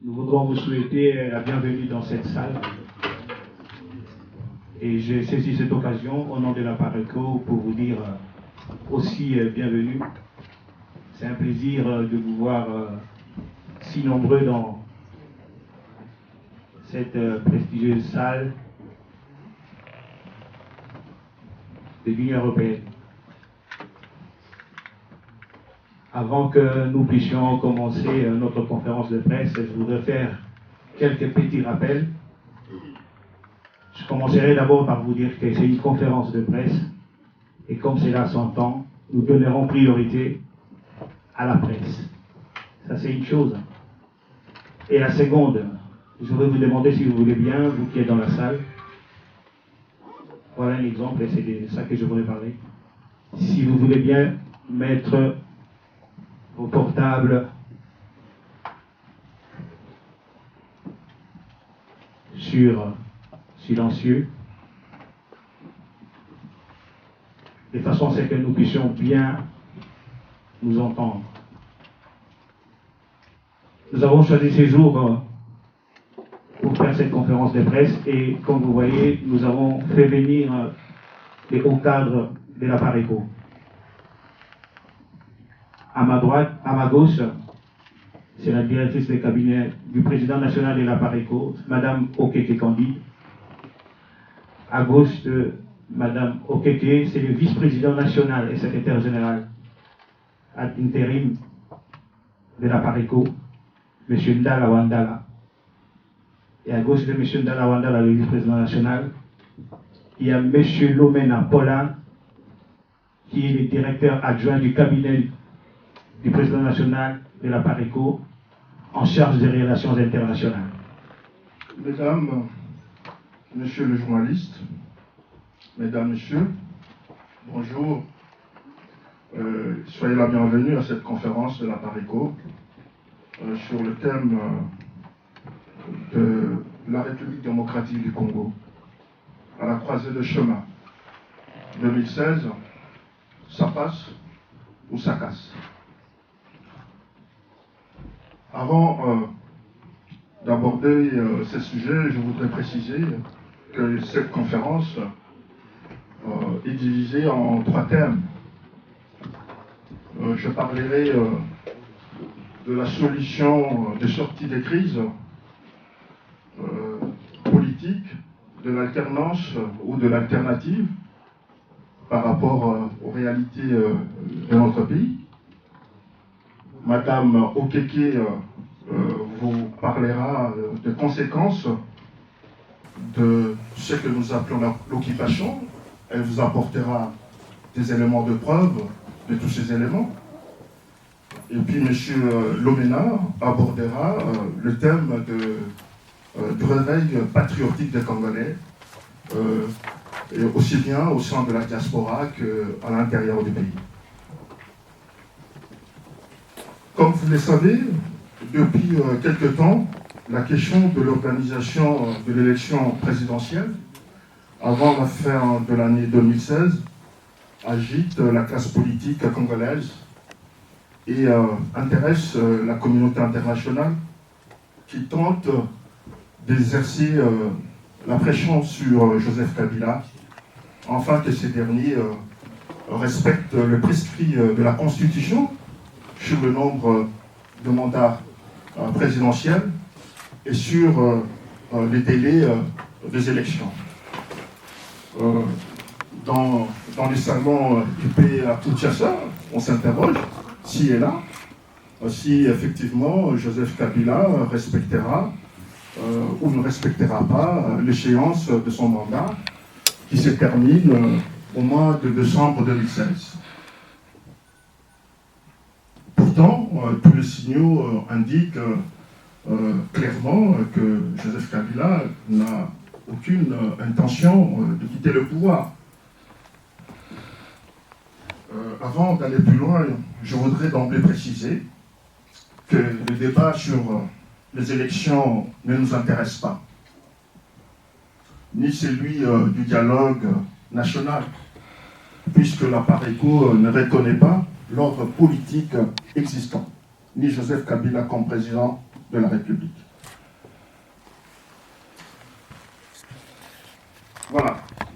Nous voudrons vous souhaiter la bienvenue dans cette salle. Et j'ai saisi cette occasion au nom de la Pareco pour vous dire aussi bienvenue. C'est un plaisir de vous voir si nombreux dans cette prestigieuse salle de l'Union européenne. Avant que nous puissions commencer notre conférence de presse, je voudrais faire quelques petits rappels. Je commencerai d'abord par vous dire que c'est une conférence de presse et comme cela s'entend, nous donnerons priorité à la presse. Ça, c'est une chose. Et la seconde, je voudrais vous demander si vous voulez bien, vous qui êtes dans la salle, voilà un exemple et c'est de ça que je voulais parler. Si vous voulez bien mettre vos portables sur silencieux, de façon à ce que nous puissions bien nous entendre. Nous avons choisi ces jours pour faire cette conférence de presse et comme vous voyez, nous avons fait venir les hauts cadres de la Pareco. À ma droite, à ma gauche, c'est la directrice de cabinet du président national de la Pareco, Madame Okeke Kandi. À gauche de Madame Okeke, c'est le vice-président national et secrétaire général ad intérim de la Pareco, M. Ndala Wandala. Et à gauche de M. Ndala Wandala, le vice-président national, il y a M. Lomena Paulin, qui est le directeur adjoint du cabinet du président national de la Pareco, en charge des relations internationales. Mesdames, Monsieur le journaliste, Mesdames, Messieurs, bonjour. Soyez la bienvenue à cette conférence de la Pareco sur le thème de la République démocratique du Congo, à la croisée de chemin. 2016, ça passe ou ça casse. Avant d'aborder ces sujets, je voudrais préciser que cette conférence est divisée en 3 thèmes. Je parlerai de la solution de sortie des crises politiques, de l'alternance ou de l'alternative par rapport aux réalités de notre pays. Madame Okeke vous parlera des conséquences de ce que nous appelons l'occupation. Elle vous apportera des éléments de preuve de tous ces éléments. Et puis M. Lomena abordera le thème du réveil patriotique des Congolais, et aussi bien au sein de la diaspora qu'à l'intérieur du pays. Comme vous le savez, depuis quelque temps, la question de l'organisation de l'élection présidentielle avant la fin de l'année 2016 agite la classe politique congolaise et intéresse la communauté internationale qui tente d'exercer la pression sur Joseph Kabila afin que ce dernier respecte le prescrit de la Constitution sur le nombre de mandats présidentiels et sur les délais des élections. Dans les salons UP à Kinshasa, on s'interroge si et là, si effectivement Joseph Kabila respectera ou ne respectera pas l'échéance de son mandat qui se termine au mois de décembre 2016. Pourtant, tous les signaux indiquent clairement que Joseph Kabila n'a aucune intention de quitter le pouvoir. Avant d'aller plus loin, je voudrais d'emblée préciser que le débat sur les élections ne nous intéresse pas, ni celui du dialogue national, puisque la Pareco ne reconnaît pas l'ordre politique existant, ni Joseph Kabila comme président de la République.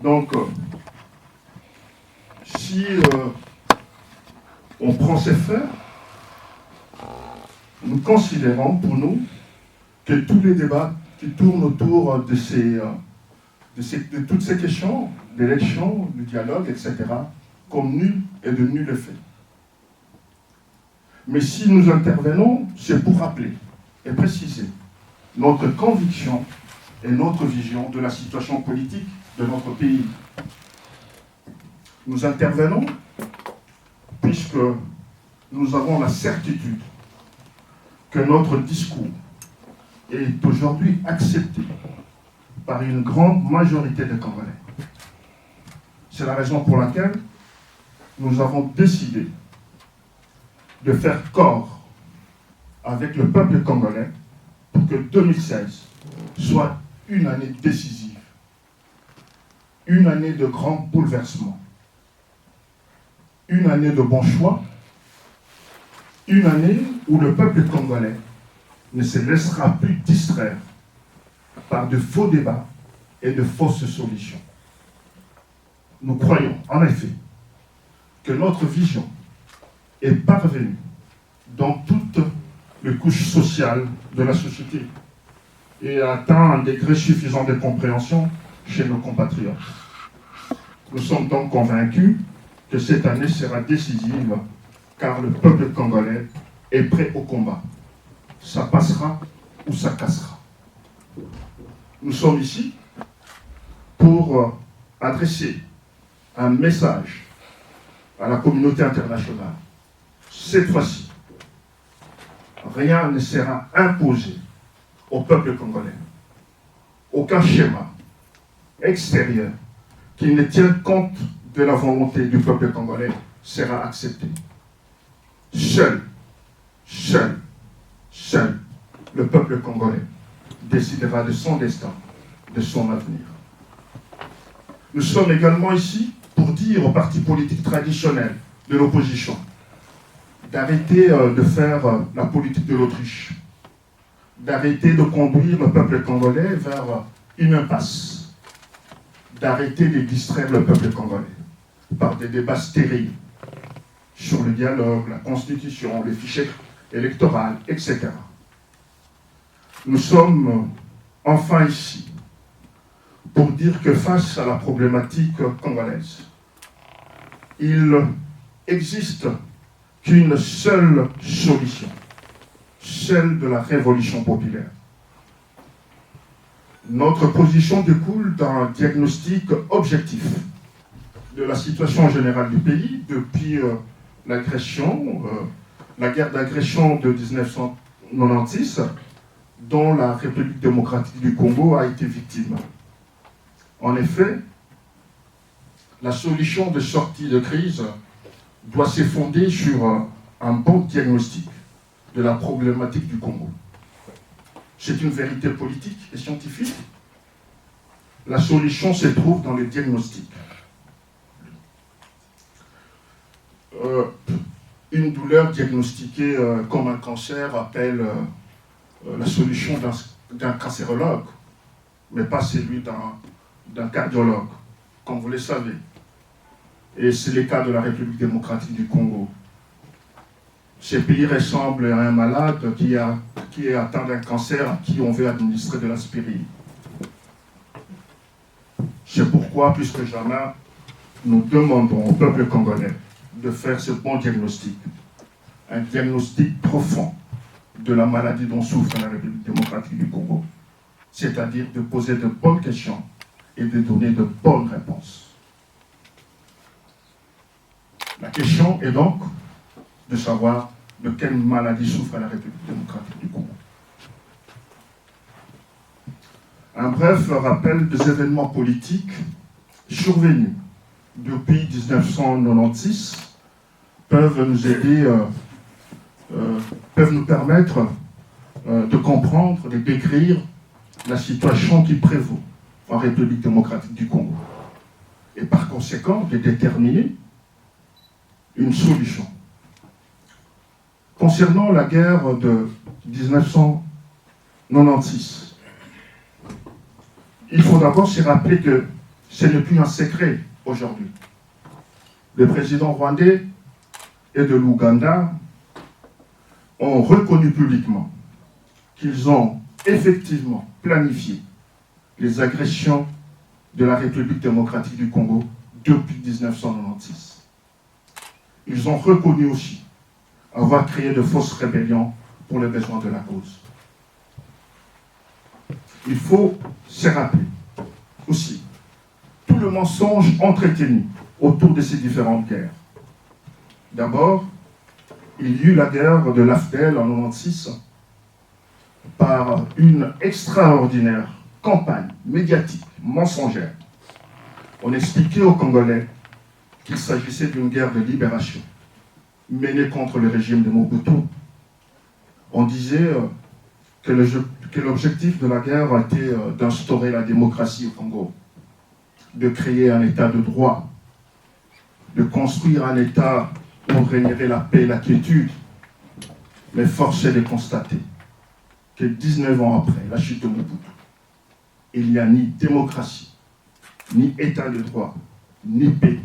Donc, si on prend ces faits, nous considérons pour nous que tous les débats qui tournent autour de toutes ces questions, d'élection, du dialogue, etc., comme nul et de nul effet. Mais si nous intervenons, c'est pour rappeler et préciser notre conviction et notre vision de la situation politique de notre pays. Nous intervenons puisque nous avons la certitude que notre discours est aujourd'hui accepté par une grande majorité de Congolais. C'est la raison pour laquelle nous avons décidé de faire corps avec le peuple congolais pour que 2016 soit une année décisive, une année de grands bouleversements, une année de bons choix, une année où le peuple congolais ne se laissera plus distraire par de faux débats et de fausses solutions. Nous croyons, en effet, que notre vision est parvenue dans toutes les couches sociales de la société et a atteint un degré suffisant de compréhension chez nos compatriotes. Nous sommes donc convaincus que cette année sera décisive car le peuple congolais est prêt au combat. Ça passera ou ça cassera. Nous sommes ici pour adresser un message à la communauté internationale. Cette fois-ci, rien ne sera imposé au peuple congolais. Aucun schéma extérieur qui ne tienne compte de la volonté du peuple congolais sera accepté. Seul le peuple congolais décidera de son destin, de son avenir. Nous sommes également ici pour dire aux partis politiques traditionnels de l'opposition d'arrêter de faire la politique de l'Autriche, d'arrêter de conduire le peuple congolais vers une impasse, d'arrêter de distraire le peuple congolais par des débats stériles sur le dialogue, la constitution, les fichiers électoraux, etc. Nous sommes enfin ici pour dire que face à la problématique congolaise, il existe qu'une seule solution, celle de la révolution populaire. Notre position découle d'un diagnostic objectif de la situation générale du pays depuis l'agression, la guerre d'agression de 1996, dont la République démocratique du Congo a été victime. En effet, la solution de sortie de crise doit se fonder sur un bon diagnostic de la problématique du Congo. C'est une vérité politique et scientifique. La solution se trouve dans le diagnostic. Une douleur diagnostiquée comme un cancer appelle la solution d'un cancérologue, mais pas celui d'un cardiologue, comme vous le savez. Et c'est le cas de la République démocratique du Congo. Ce pays ressemble à un malade qui est atteint d'un cancer à qui on veut administrer de l'aspirine. C'est pourquoi, plus que jamais, nous demandons au peuple congolais de faire ce bon diagnostic. Un diagnostic profond de la maladie dont souffre la République démocratique du Congo. C'est-à-dire de poser de bonnes questions et de donner de bonnes réponses. La question est donc de savoir de quelle maladie souffre la République démocratique du Congo. Un bref rappel des événements politiques survenus depuis 1996 peuvent nous aider, peuvent nous permettre de comprendre, de décrire la situation qui prévaut en République démocratique du Congo. Et par conséquent, de déterminer une solution. Concernant la guerre de 1996, il faut d'abord se rappeler que Ce n'est plus un secret aujourd'hui. Le président rwandais et de l'Ouganda ont reconnu publiquement qu'ils ont effectivement planifié les agressions de la République démocratique du Congo depuis 1996. Ils ont reconnu aussi avoir créé de fausses rébellions pour les besoins de la cause. Il faut se rappeler aussi tout le mensonge entretenu autour de ces différentes guerres. D'abord, il y eut la guerre de l'AFDEL en 1996 par une extraordinaire campagne médiatique mensongère. On expliquait aux Congolais qu'il s'agissait d'une guerre de libération menée contre le régime de Mobutu. On disait que l'objectif de la guerre a été d'instaurer la démocratie au Congo, de créer un état de droit, de construire un état où régnerait la paix et la quiétude. Mais force est de constater que 19 ans après la chute de Mobutu, il n'y a ni démocratie, ni état de droit, ni paix,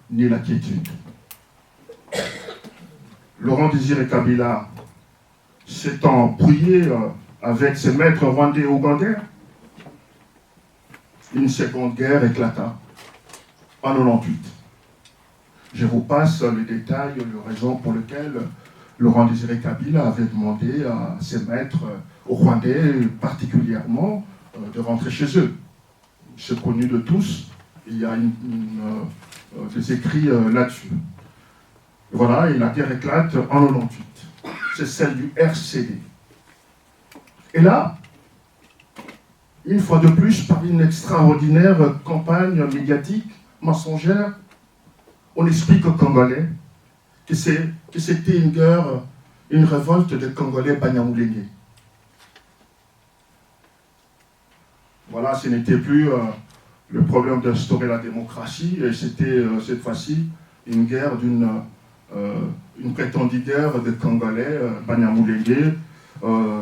ni la quiétude. Laurent Désiré Kabila s'étant brouillé avec ses maîtres rwandais et ougandais, une seconde guerre éclata en 1998. Je vous passe les détails, les raisons pour lesquelles Laurent Désiré Kabila avait demandé à ses maîtres rwandais particulièrement de rentrer chez eux. C'est connu de tous, il y a des écrits là-dessus. Voilà, et la guerre éclate en 1998. C'est celle du RCD. Et là, une fois de plus, par une extraordinaire campagne médiatique, mensongère, on explique aux Congolais que c'était une guerre, une révolte des Congolais Banyamulenge. Voilà, ce n'était plus le problème d'instaurer la démocratie, et c'était cette fois-ci une guerre une prétendue guerre des Congolais Banyamulenge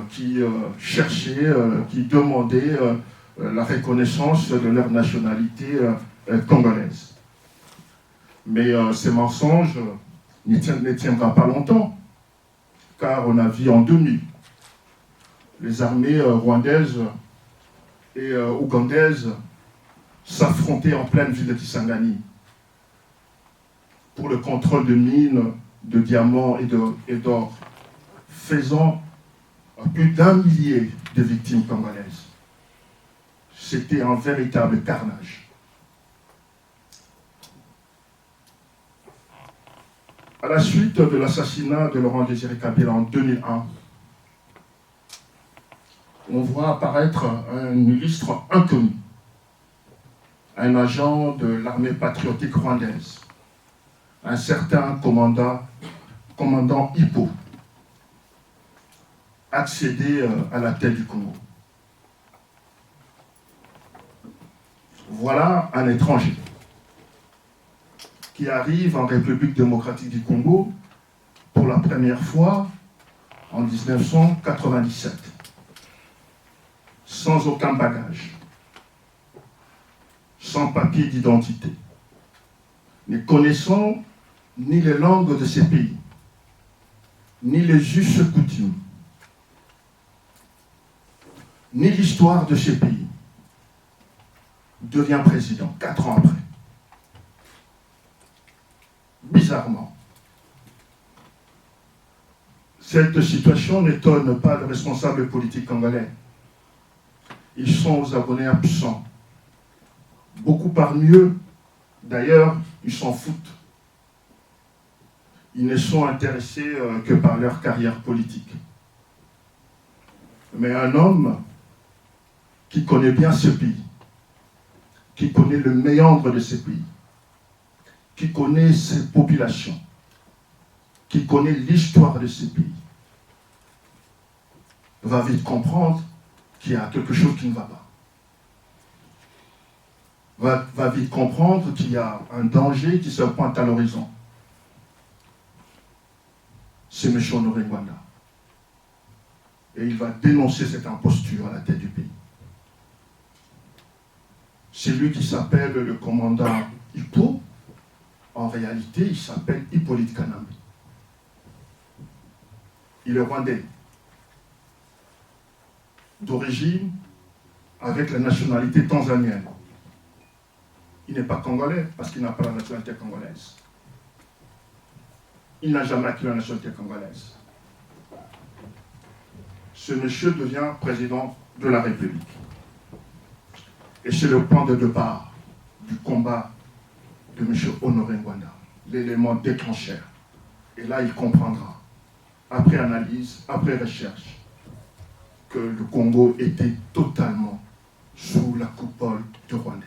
qui cherchaient, qui demandaient la reconnaissance de leur nationalité congolaise. Mais ces mensonges ne tiendra pas longtemps, car on a vu en 2000 les armées rwandaises et ougandaises s'affronter en pleine ville de Kisangani pour le contrôle de mines, de diamants et d'or, faisant plus d'1 millier de victimes congolaises. C'était un véritable carnage. À la suite de l'assassinat de Laurent Désiré Kabila en 2001, on voit apparaître un illustre inconnu, un agent de l'armée patriotique rwandaise, un certain commandant Hippo, accéder à la tête du Congo. Voilà un étranger qui arrive en République démocratique du Congo pour la première fois en 1997, sans aucun bagage, sans papier d'identité, ne connaissant ni les langues de ces pays, ni les us et coutumes, ni l'histoire de ces pays, devient président 4 ans après. Bizarrement, cette situation n'étonne pas le responsable politique congolais. Ils sont aux abonnés absents. Beaucoup parmi eux, d'ailleurs, ils s'en foutent. Ils ne sont intéressés que par leur carrière politique. Mais un homme qui connaît bien ce pays, qui connaît le méandre de ce pays, qui connaît ses populations, qui connaît l'histoire de ce pays, va vite comprendre qu'il y a quelque chose qui ne va pas. Va vite comprendre qu'il y a un danger qui se pointe à l'horizon. C'est M. Honoré Ngwanda. Et il va dénoncer cette imposture à la tête du pays. C'est lui qui s'appelle le commandant Hippo. En réalité, il s'appelle Hippolyte Kanambe. Il est rwandais, d'origine avec la nationalité tanzanienne. Il n'est pas congolais parce qu'il n'a pas la nationalité congolaise. Il n'a jamais acquis la nationalité congolaise. Ce monsieur devient président de la République. Et c'est le point de départ du combat de M. Honoré Ngwanda, l'élément déclencheur. Et là, il comprendra, après analyse, après recherche, que le Congo était totalement sous la coupole du Rwandais.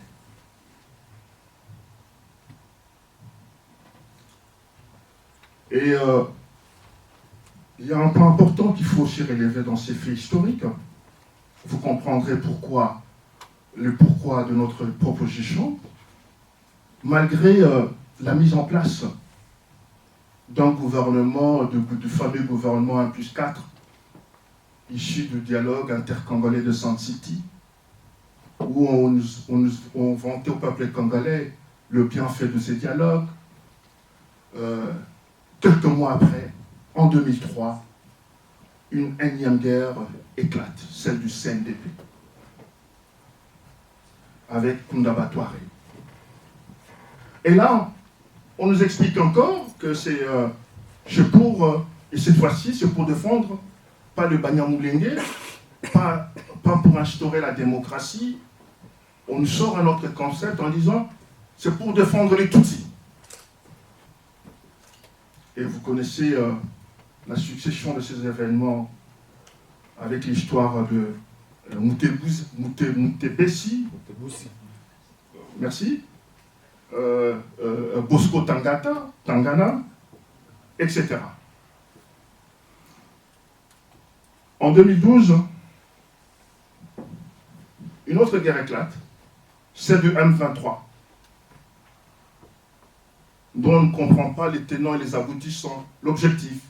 Et il y a un point important qu'il faut aussi relever dans ces faits historiques. Vous comprendrez pourquoi, le pourquoi de notre proposition. Malgré la mise en place d'un gouvernement, du fameux gouvernement 1+4, issu du dialogue intercongolais de Sun City, où on vantait au peuple congolais le bienfait de ces dialogues. Quelques mois après, en 2003, une énième guerre éclate, celle du CNDP, avec Kundaba Touareg. Et là, on nous explique encore que c'est pour, et cette fois-ci, c'est pour défendre pas le Banyamulenge, pas pour instaurer la démocratie. On nous sort un autre concept en disant c'est pour défendre les Tutsis. Et vous connaissez la succession de ces événements avec l'histoire de Mutebesi. Merci. Bosco Tangana, etc. En 2012, une autre guerre éclate, celle de M23, dont on ne comprend pas les tenants et les aboutissants, l'objectif.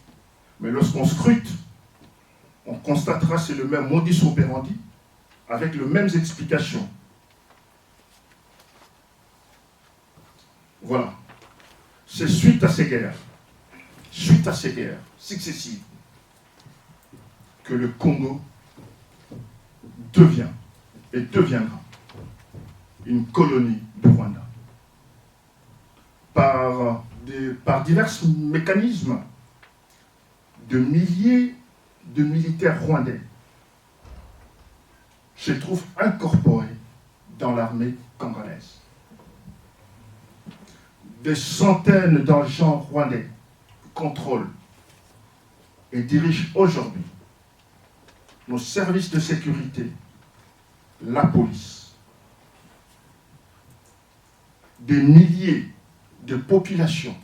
Mais lorsqu'on scrute, on constatera que c'est le même modus operandi, avec les mêmes explications. Voilà. C'est suite à ces guerres successives, que le Congo devient et deviendra une colonie du Rwanda. Par divers mécanismes, de milliers de militaires rwandais se trouvent incorporés dans l'armée congolaise. Des centaines d'agents rwandais contrôlent et dirigent aujourd'hui nos services de sécurité, la police. Des milliers de populations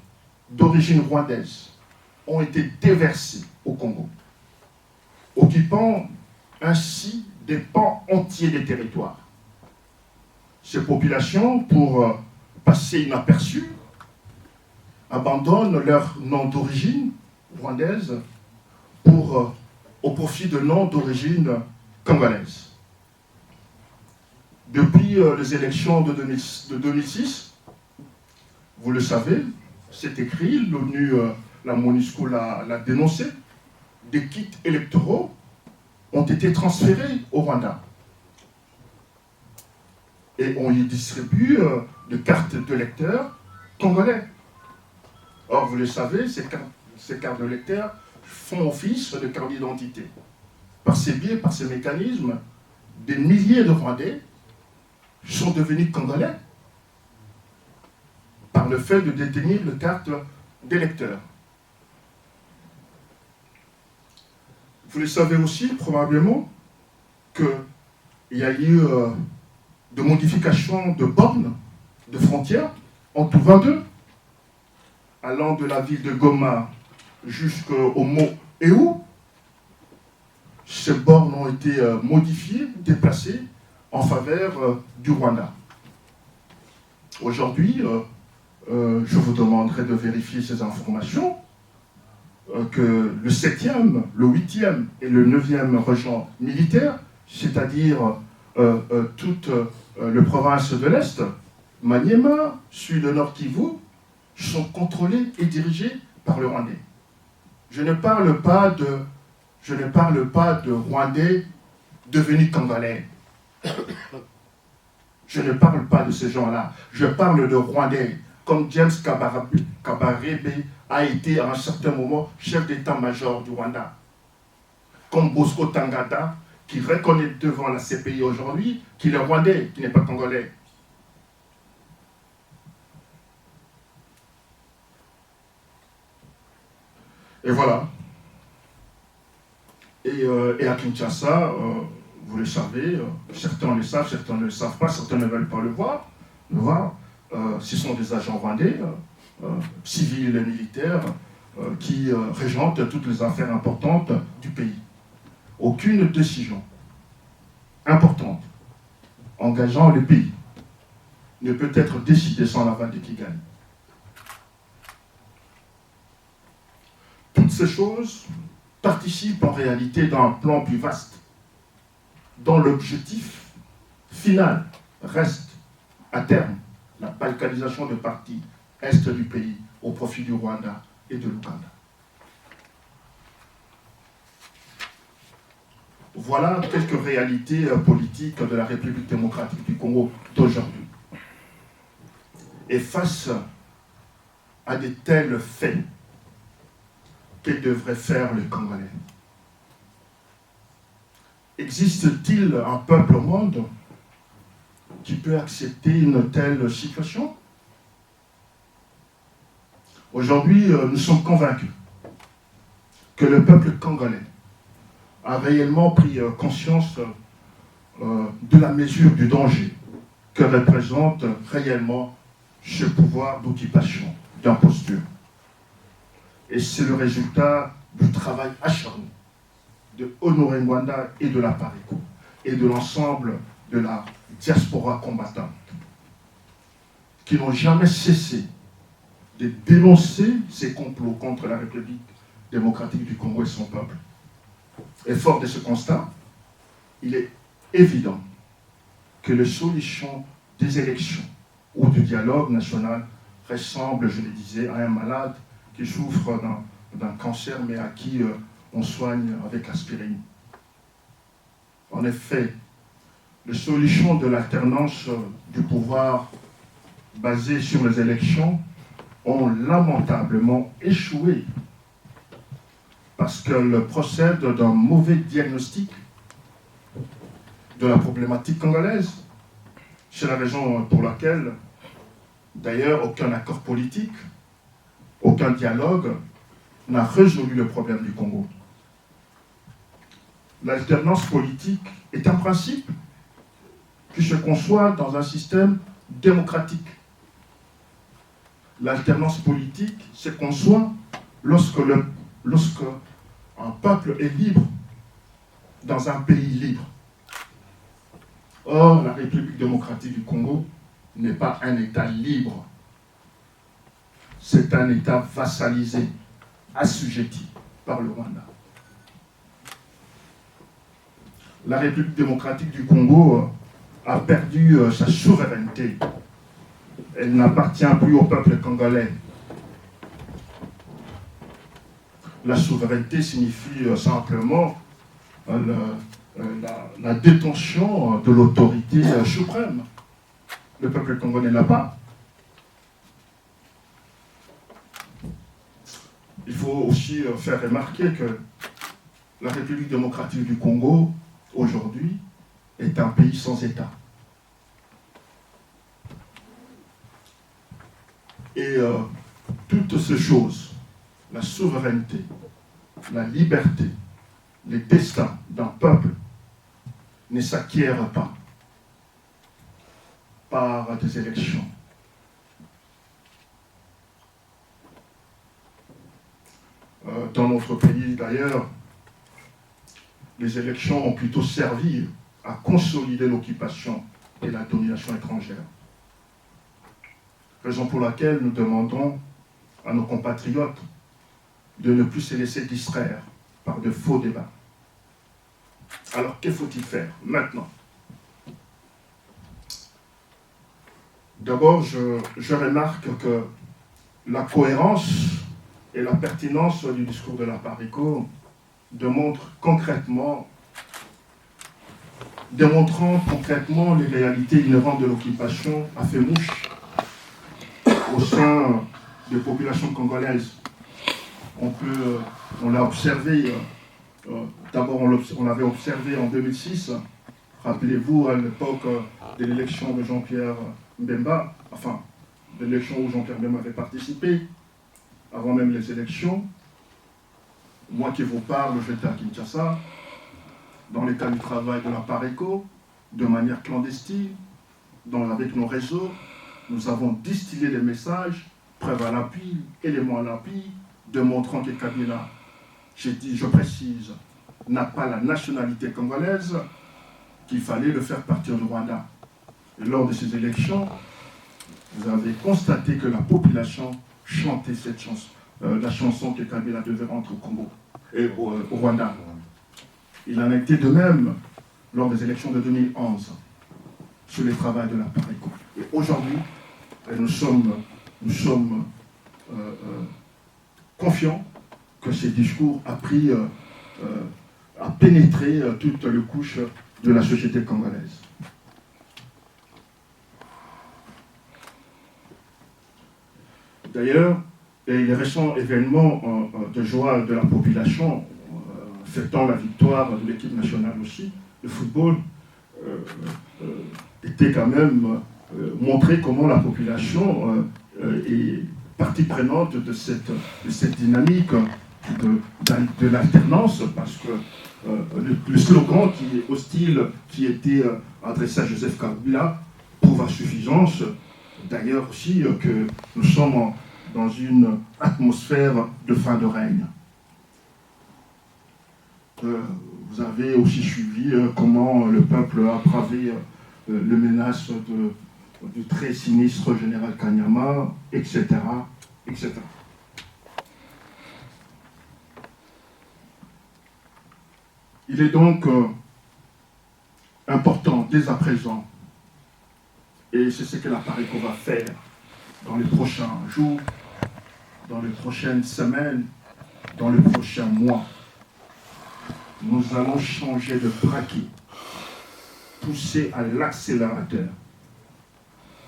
d'origine rwandaise ont été déversées au Congo, occupant ainsi des pans entiers des territoires. Ces populations, pour passer inaperçues, abandonnent leur nom d'origine rwandaise au profit de noms d'origine congolaise. Depuis les élections de 2006, vous le savez, c'est écrit, l'ONU, la MONUSCO l'a dénoncé, des kits électoraux ont été transférés au Rwanda. Et on y distribue des cartes d'électeurs congolais. Or, vous le savez, ces cartes d'électeurs font office de carte d'identité. Par ces biais, par ces mécanismes, des milliers de Rwandais sont devenus congolais par le fait de détenir une carte d'électeur. Vous le savez aussi, probablement, qu'il y a eu de modifications de bornes, de frontières, en tout 22, allant de la ville de Goma jusqu'au mont Ewu. Ces bornes ont été modifiées, déplacées en faveur du Rwanda. Aujourd'hui, je vous demanderai de vérifier ces informations, que le 7e, le 8e et le 9e régiment militaire, c'est-à-dire toute la province de l'Est, Maniema, celui de Nord Kivu, sont contrôlés et dirigés par le Rwandais. Je ne parle pas de Rwandais devenus Congolais. Je ne parle pas de ces gens-là. Je parle de Rwandais, comme James Kabarebe a été à un certain moment chef d'état-major du Rwanda. Comme Bosco Tangata, qui reconnaît devant la CPI aujourd'hui qu'il est Rwandais, qui n'est pas Congolais. Et voilà. Et à Kinshasa, vous le savez, certains le savent, certains ne le savent pas, certains ne veulent pas le voir. Ce sont des agents rwandais, civils et militaires, qui régentent toutes les affaires importantes du pays. Aucune décision importante engageant le pays ne peut être décidée sans l'aval de Kigali. Toutes ces choses participent en réalité d'un plan plus vaste, dont l'objectif final reste, à terme, la balkanisation de parties est du pays au profit du Rwanda et de l'Ouganda. Voilà quelques réalités politiques de la République démocratique du Congo d'aujourd'hui. Et face à de tels faits, que devrait faire les Congolais? Existe-t-il un peuple au monde qui peut accepter une telle situation? Aujourd'hui, nous sommes convaincus que le peuple congolais a réellement pris conscience de la mesure du danger que représente réellement ce pouvoir d'occupation, d'imposture. Et c'est le résultat du travail acharné de Honoré Ngwanda et de la PARECO et de l'ensemble de la diaspora combattante qui n'ont jamais cessé de dénoncer ces complots contre la République démocratique du Congo et son peuple. Et fort de ce constat, il est évident que les solutions des élections ou du dialogue national ressemblent, je le disais, à un malade qui souffre d'un cancer mais à qui on soigne avec aspirine. En effet, les solutions de l'alternance du pouvoir basées sur les élections ont lamentablement échoué parce qu'elles procèdent d'un mauvais diagnostic de la problématique congolaise. C'est la raison pour laquelle, d'ailleurs, aucun accord politique, aucun dialogue n'a résolu le problème du Congo. L'alternance politique est un principe qui se conçoit dans un système démocratique. L'alternance politique se conçoit lorsque un peuple est libre dans un pays libre. Or, la République démocratique du Congo n'est pas un État libre. C'est un État vassalisé, assujetti par le Rwanda. La République démocratique du Congo a perdu sa souveraineté. Elle n'appartient plus au peuple congolais. La souveraineté signifie simplement la détention de l'autorité suprême. Le peuple congolais l'a pas. Il faut aussi faire remarquer que la République démocratique du Congo, aujourd'hui, est un pays sans État. Et toutes ces choses, la souveraineté, la liberté, les destins d'un peuple ne s'acquièrent pas par des élections. Dans notre pays, d'ailleurs, les élections ont plutôt servi à consolider l'occupation et la domination étrangère. Raison pour laquelle nous demandons à nos compatriotes de ne plus se laisser distraire par de faux débats. Alors, que faut-il faire maintenant? D'abord, je remarque que la cohérence et la pertinence du discours de la Pareco démontrant concrètement les réalités inhérentes de l'occupation a fait mouche au sein des populations congolaises. On l'a observé, d'abord on l'avait observé en 2006, rappelez-vous à l'époque de l'élection de Jean-Pierre Mbemba, enfin de l'élection où Jean-Pierre Mbemba avait participé, avant même les élections. Moi qui vous parle, j'étais à Kinshasa, dans le cadre du travail de la Pareco, de manière clandestine, avec nos réseaux, nous avons distillé des messages, preuves à l'appui, éléments à l'appui, démontrant que Kabila, je précise, n'a pas la nationalité congolaise, qu'il fallait le faire partir du Rwanda. Et lors de ces élections, vous avez constaté que la population chantait cette chanson, la chanson que Kabila devait rentrer au Congo et au Rwanda. Il en a été de même lors des élections de 2011 sur le travail de la Pareco. Et aujourd'hui, nous sommes confiants que ce discours a pénétré toutes les couches de la société congolaise. D'ailleurs, les récents événements de joie de la population, fêtant la victoire de l'équipe nationale aussi, de football, étaient quand même montré comment la population est partie prenante de cette dynamique de l'alternance, parce que le slogan qui est hostile, qui était adressé à Joseph Kabila, prouve à suffisance, d'ailleurs aussi, que nous sommes dans une atmosphère de fin de règne. Vous avez aussi suivi comment le peuple a bravé les menaces du très sinistre général Kanyama, etc., etc. Il est donc important, dès à présent, et c'est ce que la Pareco va faire dans les prochains jours, dans les prochaines semaines, dans les prochains mois, nous allons changer de braquet, pousser à l'accélérateur,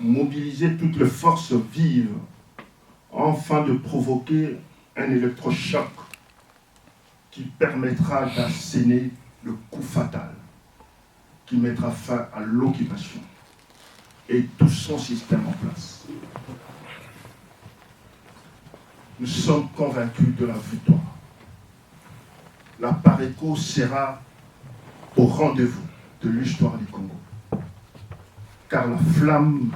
mobiliser toutes les forces vives, afin de provoquer un électrochoc qui permettra d'asséner le coup fatal, qui mettra fin à l'occupation et tout son système en place. Nous sommes convaincus de la victoire. La Pareco sera au rendez-vous de l'histoire du Congo. Car la flamme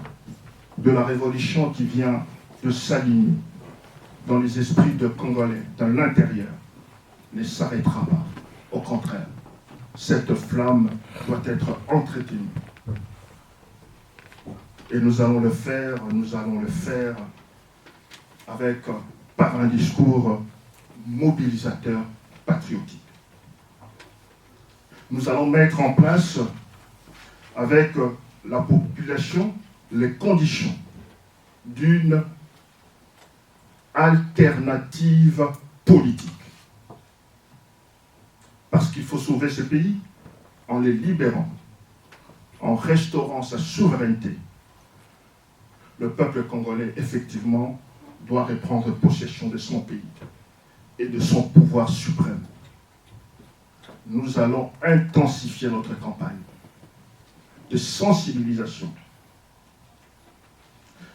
de la révolution qui vient de s'aligner dans les esprits de Congolais, dans l'intérieur, ne s'arrêtera pas. Au contraire, cette flamme doit être entretenue. Et nous allons le faire par un discours mobilisateur patriotique. Nous allons mettre en place avec la population les conditions d'une alternative politique. Parce qu'il faut sauver ce pays en les libérant, en restaurant sa souveraineté. Le peuple congolais, effectivement, doit reprendre possession de son pays et de son pouvoir suprême. Nous allons intensifier notre campagne de sensibilisation.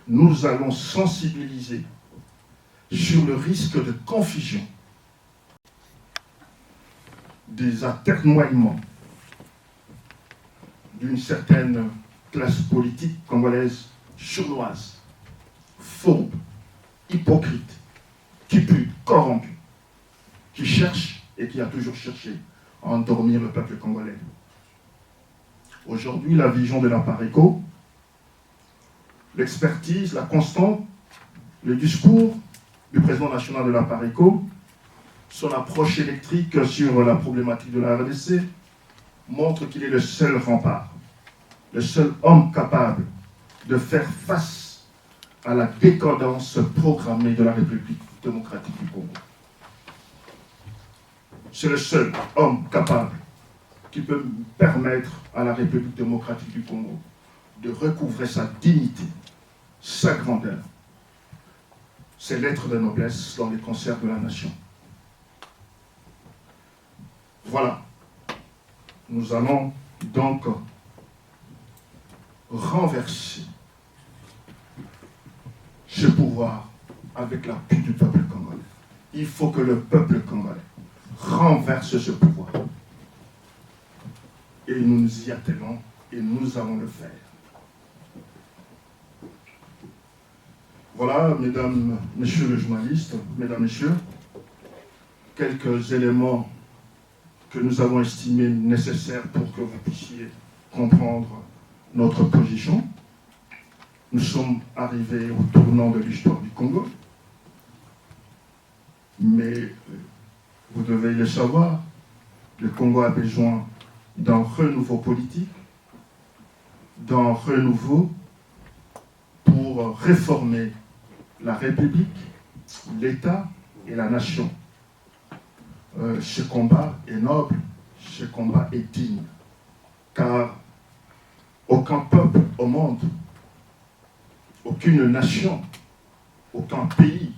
Nous allons sensibiliser sur le risque de confusion, des atermoiements d'une certaine classe politique congolaise sournoise, fourbe, hypocrite, qui pue, corrompue, qui cherche et qui a toujours cherché à endormir le peuple congolais. Aujourd'hui, la vision de la Pareco, l'expertise, la constante, le discours du président national de la Pareco, son approche électrique sur la problématique de la RDC, montre qu'il est le seul rempart, le seul homme capable de faire face à la décadence programmée de la République démocratique du Congo. C'est le seul homme capable qui peut permettre à la République démocratique du Congo de recouvrer sa dignité, sa grandeur, ses lettres de noblesse dans les concerts de la nation. Voilà. Nous allons donc renverser ce pouvoir avec l'appui du peuple congolais. Il faut que le peuple congolais renverse ce pouvoir. Et nous nous y attelons et nous allons le faire. Voilà, mesdames, messieurs les journalistes, mesdames, messieurs, quelques éléments que nous avons estimés nécessaires pour que vous puissiez comprendre notre position. Nous sommes arrivés au tournant de l'histoire du Congo, mais vous devez le savoir, le Congo a besoin d'un renouveau politique, d'un renouveau pour réformer la République, l'État et la nation. Ce combat est noble, ce combat est digne, car aucun peuple au monde, aucune nation, aucun pays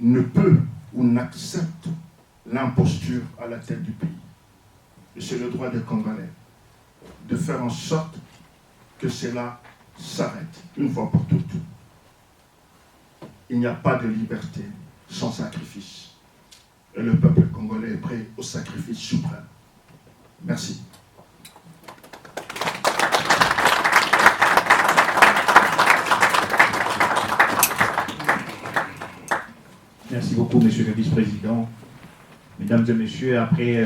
ne peut ou n'accepte l'imposture à la tête du pays. Et c'est le droit des Congolais de faire en sorte que cela s'arrête une fois pour toutes. Il n'y a pas de liberté sans sacrifice. Et le peuple congolais est prêt au sacrifice suprême. Merci. Merci beaucoup, Monsieur le Vice-président. Mesdames et Messieurs, après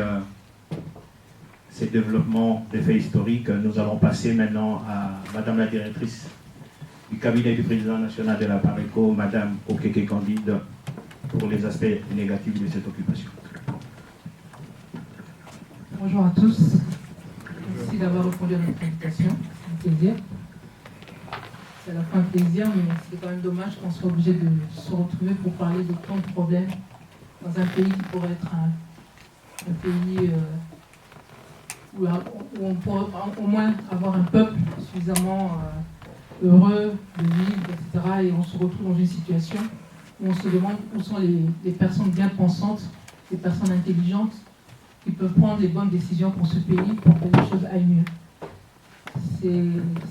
ces développements des faits historiques, nous allons passer maintenant à Madame la directrice du cabinet du président national de la PARECO, Madame Okeke Candide, pour les aspects négatifs de cette occupation. Bonjour à tous. Merci d'avoir répondu à notre invitation. C'est un plaisir. C'est à la fois un plaisir, mais c'est quand même dommage qu'on soit obligé de se retrouver pour parler de tant de problèmes dans un pays qui pourrait être un pays où on pourrait au moins avoir un peuple suffisamment heureux de vivre, etc. Et on se retrouve dans une situation où on se demande où sont les personnes bien pensantes, les personnes intelligentes qui peuvent prendre les bonnes décisions pour ce pays, pour que les choses aillent mieux.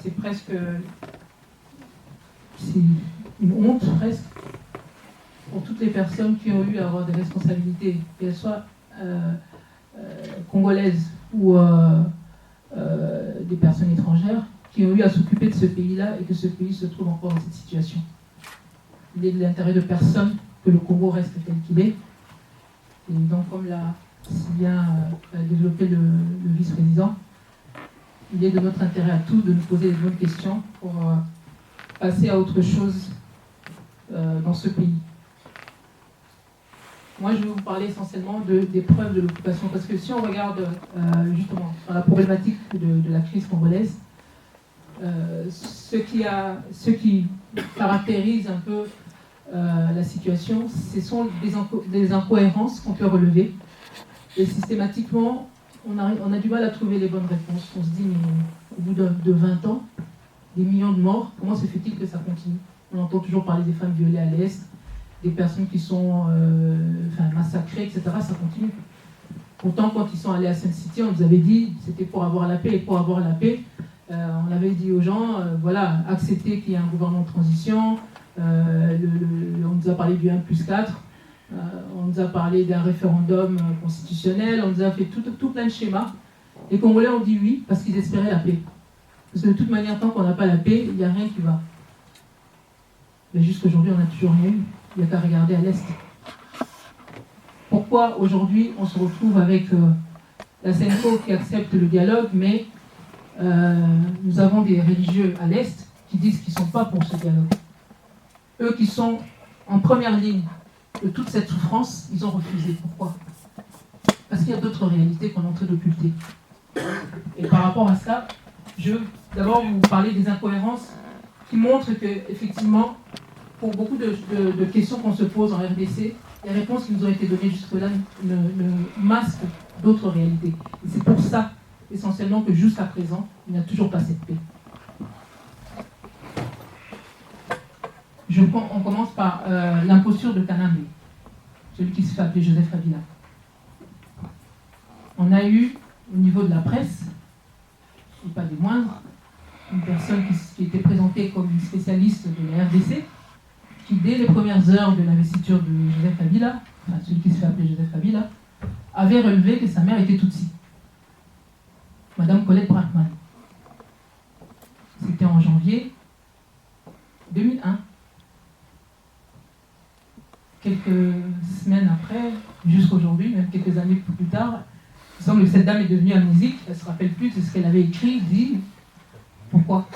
C'est presque... C'est une honte presque pour toutes les personnes qui ont eu à avoir des responsabilités, qu'elles soient congolaises ou des personnes étrangères, qui ont eu à s'occuper de ce pays-là et que ce pays se trouve encore dans cette situation. Il est de l'intérêt de personne que le Congo reste tel qu'il est. Et donc, comme l'a si bien développé le vice-président, il est de notre intérêt à tous de nous poser les bonnes questions pour passer à autre chose dans ce pays. Moi, je vais vous parler essentiellement des preuves de l'occupation, parce que si on regarde justement dans la problématique de la crise congolaise, ce qui caractérise un peu la situation, ce sont des incohérences qu'on peut relever. Et systématiquement, on a du mal à trouver les bonnes réponses. On se dit, mais au bout de 20 ans, des millions de morts, comment se fait-il que ça continue? On entend toujours parler des femmes violées à l'Est, des personnes qui sont massacrées, etc. Ça continue. Pourtant, quand ils sont allés à Sainte-City, on nous avait dit c'était pour avoir la paix. Et pour avoir la paix, on avait dit aux gens, voilà, acceptez qu'il y ait un gouvernement de transition. On nous a parlé du 1+4. On nous a parlé d'un référendum constitutionnel. On nous a fait tout plein de schémas. Les Congolais ont dit oui parce qu'ils espéraient la paix. Parce que de toute manière, tant qu'on n'a pas la paix, il n'y a rien qui va. Mais jusqu'aujourd'hui, on n'a toujours rien eu. Il n'y a qu'à regarder à l'Est. Pourquoi aujourd'hui on se retrouve avec la CENCO qui accepte le dialogue, mais nous avons des religieux à l'Est qui disent qu'ils ne sont pas pour ce dialogue. Eux qui sont en première ligne de toute cette souffrance, ils ont refusé. Pourquoi? Parce qu'il y a d'autres réalités qu'on est en train d'occulter. Et par rapport à ça, Je veux d'abord vous parler des incohérences qui montrent que, effectivement, pour beaucoup de questions qu'on se pose en RDC, les réponses qui nous ont été données jusque-là ne masquent d'autres réalités. Et c'est pour ça, essentiellement, que jusqu'à présent, il n'y a toujours pas cette paix. On commence par l'imposture de Kanambe, celui qui se fait appeler Joseph Kabila. On a eu, au niveau de la presse, et pas des moindres, une personne qui était présentée comme une spécialiste de la RDC, qui, dès les premières heures de l'investiture de Joseph Kabila, enfin celui qui se fait appeler Joseph Kabila, avait relevé que sa mère était Tutsi, Madame Colette Brackman. C'était en janvier 2001. Quelques semaines après, jusqu'aujourd'hui, même quelques années plus tard, il semble que cette dame est devenue amnésique, elle ne se rappelle plus de ce qu'elle avait écrit, dit. Pourquoi?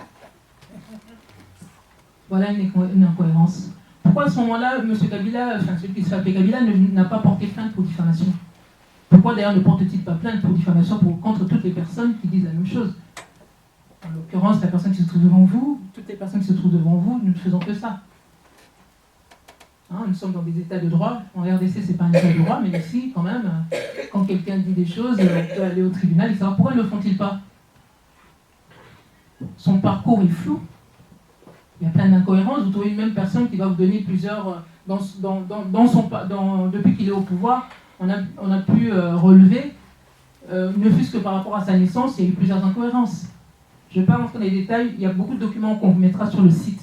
Voilà une incohérence. Pourquoi à ce moment-là, M. Kabila, enfin celui qui se fait appeler Kabila, n'a pas porté plainte pour diffamation? Pourquoi d'ailleurs ne porte-t-il pas plainte pour diffamation contre toutes les personnes qui disent la même chose? En l'occurrence, la personne qui se trouve devant vous, toutes les personnes qui se trouvent devant vous, nous ne faisons que ça. Nous sommes dans des états de droit. En RDC, ce n'est pas un état de droit, mais ici, quand même, quand quelqu'un dit des choses, on peut aller au tribunal et savoir pourquoi ne le font-ils pas. Son parcours est flou. Il y a plein d'incohérences. Vous trouvez une même personne qui va vous donner plusieurs... depuis qu'il est au pouvoir, on a pu relever, ne fût-ce que par rapport à sa naissance, il y a eu plusieurs incohérences. Je ne vais pas rentrer dans les détails. Il y a beaucoup de documents qu'on vous mettra sur le site,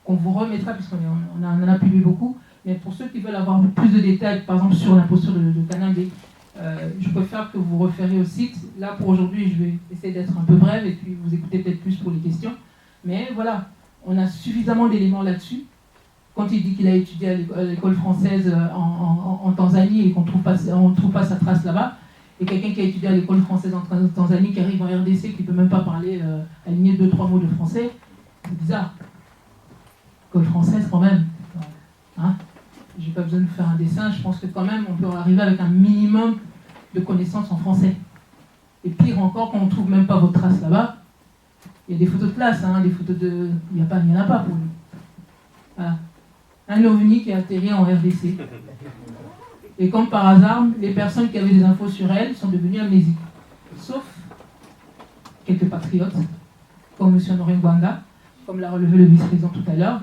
qu'on vous remettra, puisqu'on en a publié beaucoup. Mais pour ceux qui veulent avoir plus de détails, par exemple sur l'imposture de Kanambe, je préfère que vous référiez au site. Là, pour aujourd'hui, je vais essayer d'être un peu brève et puis vous écoutez peut-être plus pour les questions. Mais voilà, on a suffisamment d'éléments là-dessus. Quand il dit qu'il a étudié à l'école française en Tanzanie et qu'on ne trouve pas sa trace là-bas, et quelqu'un qui a étudié à l'école française en Tanzanie, qui arrive en RDC, qui ne peut même pas parler, aligner 2-3 mots de français, c'est bizarre. École française quand même. Hein? J'ai pas besoin de faire un dessin, je pense que quand même on peut arriver avec un minimum de connaissances en français. Et pire encore, quand on ne trouve même pas votre trace là-bas, il y a des photos de classe, des photos de... Il n'y en a pas pour lui. Voilà. Un ovni qui a atterri en RDC. Et comme par hasard, les personnes qui avaient des infos sur elle sont devenues amnésiques. Sauf quelques patriotes, comme M. Honoré Ngwanga, comme l'a relevé le vice-président tout à l'heure,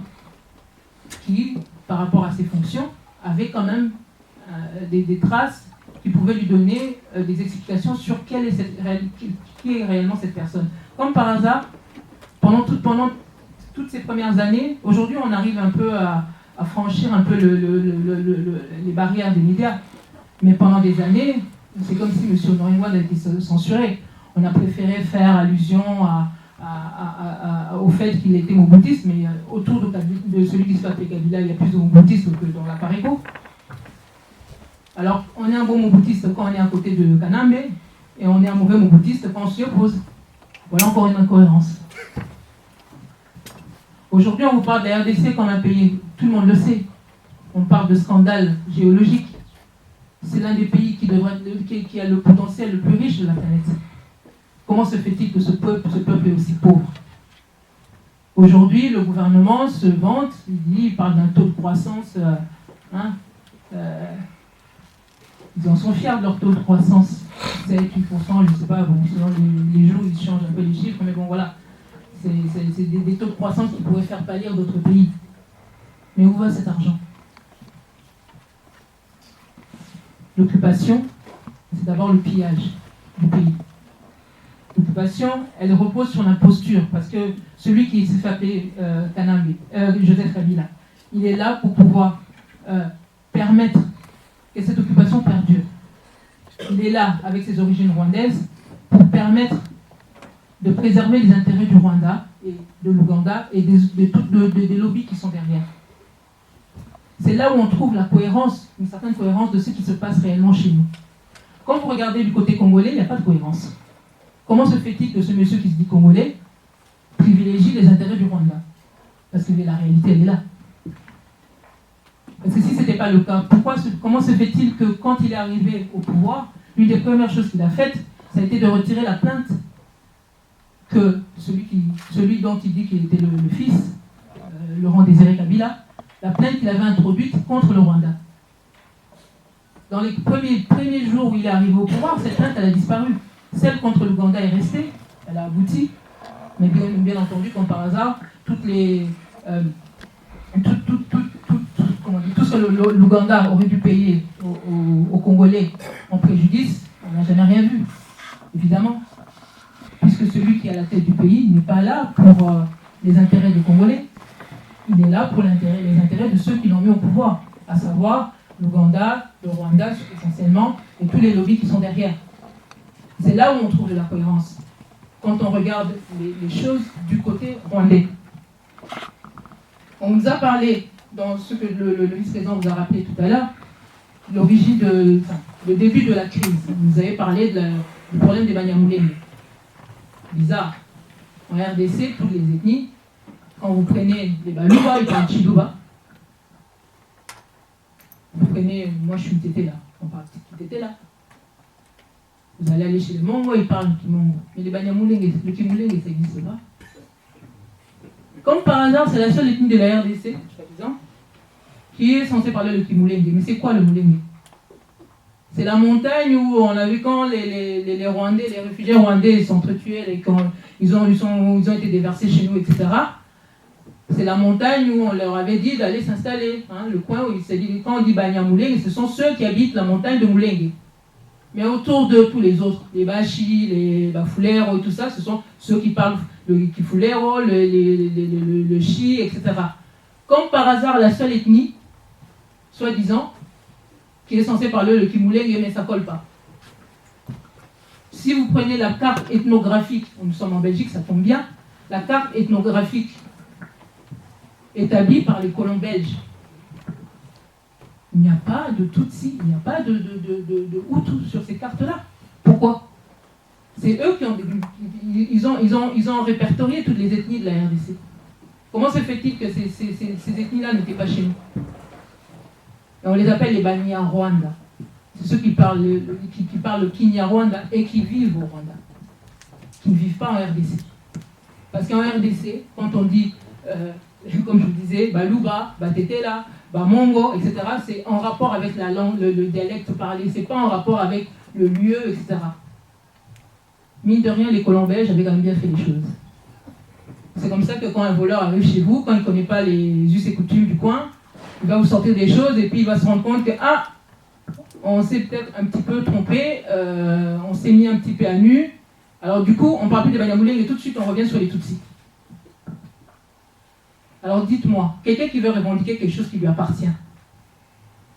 qui, par rapport à ses fonctions, avait quand même des traces qui pouvaient lui donner des explications sur qui est réellement cette personne. Comme par hasard, pendant toutes ces premières années, aujourd'hui on arrive un peu à franchir un peu les barrières des médias. Mais pendant des années, c'est comme si M. Honoré Ngwanga a été censuré. On a préféré faire allusion au fait qu'il était moboutiste, mais autour de celui qui se fait appeler Kabila, il y a plus de moboutistes que dans la Pareco. Alors, on est un bon moboutiste quand on est à côté de Kanambe, et on est un mauvais moboutiste quand on s'y oppose. Voilà encore une incohérence. Aujourd'hui, on vous parle de la RDC comme un pays, tout le monde le sait. On parle de scandale géologique. C'est l'un des pays qui a le potentiel le plus riche de la planète. Comment se fait-il que ce peuple est aussi pauvre? Aujourd'hui, le gouvernement se vante, il parle d'un taux de croissance. Ils en sont fiers de leur taux de croissance. 7, 8%, je ne sais pas, selon les jours, ils changent un peu les chiffres, mais bon, voilà. C'est des taux de croissance qui pourraient faire pâlir d'autres pays. Mais où va cet argent? L'occupation, c'est d'abord le pillage du pays. L'occupation, elle repose sur l'imposture, parce que celui qui s'est fait appeler Joseph Kabila, il est là pour pouvoir permettre que cette occupation perdure. Il est là, avec ses origines rwandaises, pour permettre de préserver les intérêts du Rwanda et de l'Ouganda et des lobbies qui sont derrière. C'est là où on trouve la cohérence, une certaine cohérence de ce qui se passe réellement chez nous. Quand vous regardez du côté congolais, il n'y a pas de cohérence. Comment se fait-il que ce monsieur qui se dit congolais privilégie les intérêts du Rwanda? Parce que la réalité, elle est là. Parce que si ce n'était pas le cas, comment se fait-il que quand il est arrivé au pouvoir, l'une des premières choses qu'il a faites, ça a été de retirer la plainte que celui dont il dit qu'il était le fils, Laurent Désiré Kabila, la plainte qu'il avait introduite contre le Rwanda. Dans les premiers jours où il est arrivé au pouvoir, cette plainte elle a disparu. Celle contre l'Ouganda est restée, elle a abouti, mais bien entendu, comme par hasard, tout ce que l'Ouganda aurait dû payer aux Congolais en préjudice, on n'a jamais rien vu, évidemment. Puisque celui qui est à la tête du pays n'est pas là pour les intérêts des Congolais, il est là pour les intérêts de ceux qui l'ont mis au pouvoir, à savoir l'Ouganda, le Rwanda essentiellement, et tous les lobbies qui sont derrière. C'est là où on trouve de la cohérence, quand on regarde les choses du côté rwandais. On nous a parlé, dans ce que le vice-président vous a rappelé tout à l'heure, le début de la crise. Vous avez parlé du problème des Banyamulenge. Bizarre. En RDC, toutes les ethnies, quand vous prenez les Baluba, ils parlent Chiluba. Vous prenez, moi je suis Tété là, on parle Tété là. Vous allez aller chez les Mongo, ils parlent Kimongo. Mais les Banyamulenge, le Kimulenge, ça n'existe pas. Comme par hasard, c'est la seule ethnie de la RDC, soi-disant, qui est censée parler le Kimulenge. Mais c'est quoi le Mulenge? C'est la montagne où on a vu quand les Rwandais, les réfugiés rwandais s'entretuaient et quand ils ont été déversés chez nous, etc. C'est la montagne où on leur avait dit d'aller s'installer. Hein, le coin où il s'est dit, quand on dit Banyamulenge, ce sont ceux qui habitent la montagne de Mulenge. Mais autour de tous les autres, les Bashi, les Bafulero et tout ça, ce sont ceux qui parlent le Kifulero, le Chi, etc. Comme par hasard, la seule ethnie, soi-disant, qui est censée parler le Kimulenge, mais ça ne colle pas. Si vous prenez la carte ethnographique, nous sommes en Belgique, ça tombe bien, la carte ethnographique établie par les colons belges, il n'y a pas de Tutsi, il n'y a pas de Hutu sur ces cartes-là. Pourquoi? C'est eux qui ont... Ils ont répertorié toutes les ethnies de la RDC. Comment se fait-il que ces ethnies-là n'étaient pas chez nous? Et on les appelle les Banyarwanda. C'est ceux qui parlent le Kinyarwanda et qui vivent au Rwanda. Qui ne vivent pas en RDC. Parce qu'en RDC, quand on dit, comme je vous disais, Baluba, Batetela, Bamongo, etc., c'est en rapport avec la langue, le dialecte parlé, c'est pas en rapport avec le lieu, etc. Mine de rien, les colons belges avaient quand même bien fait les choses. C'est comme ça que quand un voleur arrive chez vous, quand il ne connaît pas les us et coutumes du coin, il va vous sortir des choses et puis il va se rendre compte que, on s'est peut-être un petit peu trompé, on s'est mis un petit peu à nu. Alors du coup, on ne parle plus des Banyamulenge et tout de suite on revient sur les Tutsis. Alors dites-moi, quelqu'un qui veut revendiquer quelque chose qui lui appartient.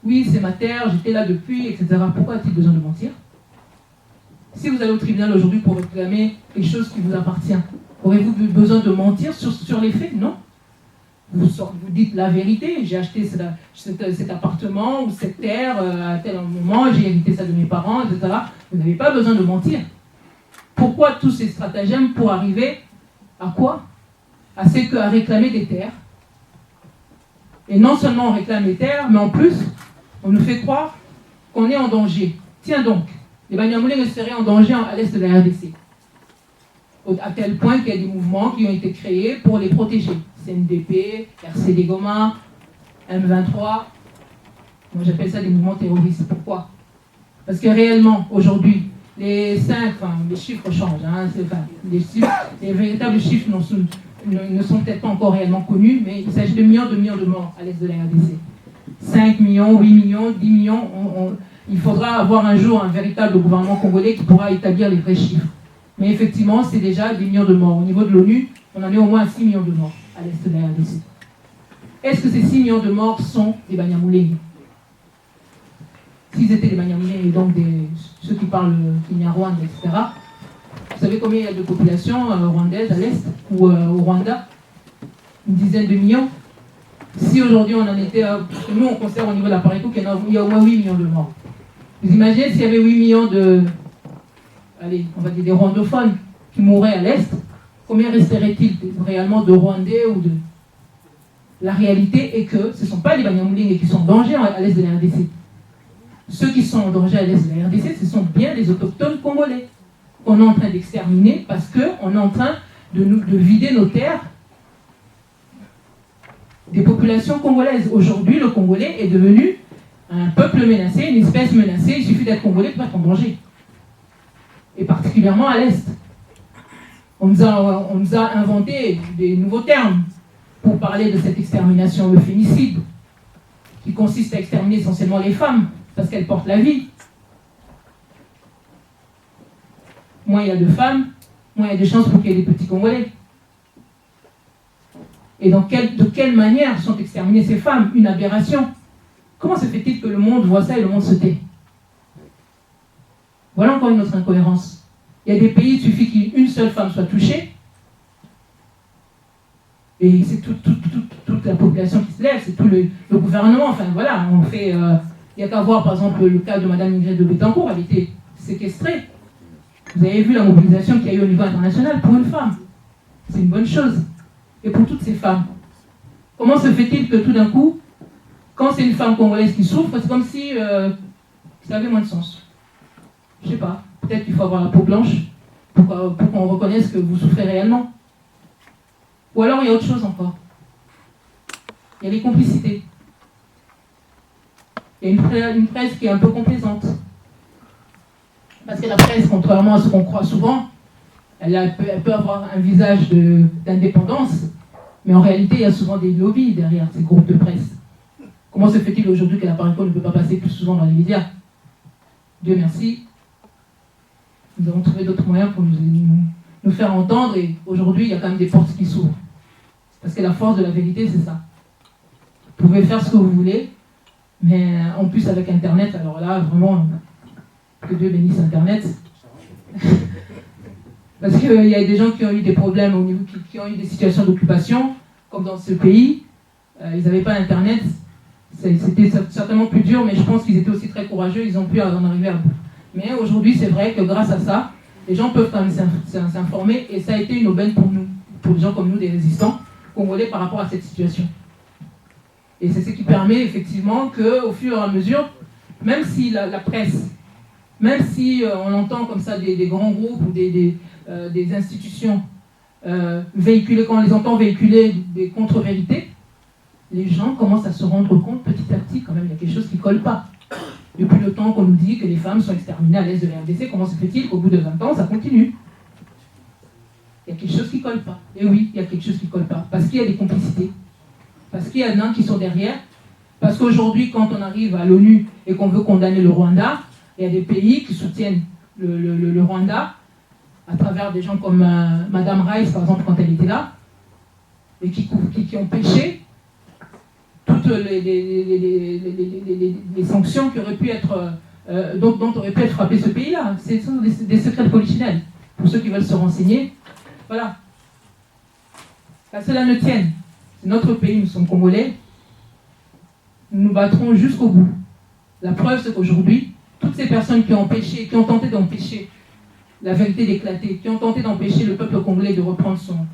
Oui, c'est ma terre, j'étais là depuis, etc. Pourquoi a-t-il besoin de mentir? Si vous allez au tribunal aujourd'hui pour réclamer quelque chose qui vous appartient, aurez-vous besoin de mentir sur les faits? Non. Vous dites la vérité, j'ai acheté cet appartement ou cette terre à tel moment, j'ai hérité ça de mes parents, etc. Vous n'avez pas besoin de mentir. Pourquoi tous ces stratagèmes pour arriver à quoi? À réclamer des terres. Et non seulement on réclame les terres, mais en plus, on nous fait croire qu'on est en danger. Tiens donc, les Banyamulenge seraient en danger à l'est de la RDC. À tel point qu'il y a des mouvements qui ont été créés pour les protéger. CNDP, RCD Goma, M23. Moi j'appelle ça des mouvements terroristes. Pourquoi? Parce que réellement, aujourd'hui, les chiffres changent. Hein, les véritables chiffres ne sont peut-être pas encore réellement connus, mais il s'agit de millions de morts à l'est de la RDC. 5 millions, 8 millions, 10 millions. Il faudra avoir un jour un véritable gouvernement congolais qui pourra établir les vrais chiffres. Mais effectivement, c'est déjà des millions de morts. Au niveau de l'ONU, on en est au moins à 6 millions de morts à l'est de la RDC. Est-ce que ces 6 millions de morts sont des Banyamulenge? S'ils étaient des Banyamulenge et donc ceux qui parlent Kinyarwanda, etc., vous savez combien il y a de populations rwandaises à l'est ou au Rwanda? Une dizaine de millions. Si aujourd'hui on en était, parce que nous on considère au niveau de la Pareco qu'il y a au moins 8 millions de morts. Vous imaginez s'il y avait 8 millions on va dire des rwandophones qui mourraient à l'est, combien resterait-il réellement de Rwandais ou de... La réalité est que ce ne sont pas les Banyamulenge qui sont en danger à l'est de la RDC. Ceux qui sont en danger à l'est de la RDC, ce sont bien les autochtones congolais. qu'on est en train d'exterminer parce qu'on est en train de vider nos terres des populations congolaises. Aujourd'hui, le Congolais est devenu un peuple menacé, une espèce menacée. Il suffit d'être Congolais pour être en danger. Et particulièrement à l'Est. On nous a inventé des nouveaux termes pour parler de cette extermination, le fémicide, qui consiste à exterminer essentiellement les femmes, parce qu'elles portent la vie. Moins il y a de femmes, moins il y a de chances pour qu'il y ait des petits Congolais. Et de quelle manière sont exterminées ces femmes? Une aberration. Comment se fait-il que le monde voit ça et le monde se tait? Voilà encore une autre incohérence. Il y a des pays, il suffit qu'une seule femme soit touchée, et c'est toute la population qui se lève, c'est tout le gouvernement. Enfin voilà, on fait. Il n'y a qu'à voir par exemple le cas de Mme Ingrid de Bettencourt, elle était séquestrée. Vous avez vu la mobilisation qu'il y a eu au niveau international pour une femme. C'est une bonne chose. Et pour toutes ces femmes. Comment se fait-il que tout d'un coup, quand c'est une femme congolaise qui souffre, c'est comme si ça avait moins de sens? Je sais pas. Peut-être qu'il faut avoir la peau blanche pour qu'on reconnaisse que vous souffrez réellement. Ou alors il y a autre chose encore. Il y a les complicités. Il y a une presse qui est un peu complaisante. Parce que la presse, contrairement à ce qu'on croit souvent, elle peut avoir un visage d'indépendance, mais en réalité, il y a souvent des lobbies derrière ces groupes de presse. Comment se fait-il aujourd'hui que la Pareco ne peut pas passer plus souvent dans les médias? Dieu merci. Nous avons trouvé d'autres moyens pour nous faire entendre, et aujourd'hui, il y a quand même des portes qui s'ouvrent. Parce que la force de la vérité, c'est ça. Vous pouvez faire ce que vous voulez, mais en plus avec Internet, alors là, vraiment, que Dieu bénisse Internet. Parce qu'il y a des gens qui ont eu des problèmes au niveau, qui ont eu des situations d'occupation, comme dans ce pays. Ils n'avaient pas Internet. C'était certainement plus dur, mais je pense qu'ils étaient aussi très courageux. Ils ont pu en arriver à bout. Mais aujourd'hui, c'est vrai que grâce à ça, les gens peuvent quand même s'informer, et ça a été une aubaine pour nous, pour les gens comme nous, des résistants congolais, par rapport à cette situation. Et c'est ce qui permet effectivement qu'au fur et à mesure, même si la presse, même si on entend comme ça des grands groupes ou des institutions véhiculer, quand on les entend véhiculer des contre-vérités, les gens commencent à se rendre compte petit à petit, quand même, il y a quelque chose qui ne colle pas. Depuis le temps qu'on nous dit que les femmes sont exterminées à l'est de la RDC, comment se fait-il qu'au bout de 20 ans, ça continue? Il y a quelque chose qui ne colle pas. Et oui, il y a quelque chose qui ne colle pas. Parce qu'il y a des complicités. Parce qu'il y en a qui sont derrière. Parce qu'aujourd'hui, quand on arrive à l'ONU et qu'on veut condamner le Rwanda, il y a des pays qui soutiennent le Rwanda, à travers des gens comme Madame Rice, par exemple, quand elle était là, et qui ont péché toutes les sanctions qui auraient pu être, dont aurait pu être frappé ce pays-là. Ce sont des secrets de polichinelle. Pour ceux qui veulent se renseigner, voilà. Qu'à cela ne tienne. C'est notre pays, nous sommes Congolais. Nous nous battrons jusqu'au bout. La preuve, c'est qu'aujourd'hui, toutes ces personnes qui ont péché, qui ont tenté d'empêcher la vérité d'éclater, qui ont tenté d'empêcher le peuple congolais de reprendre son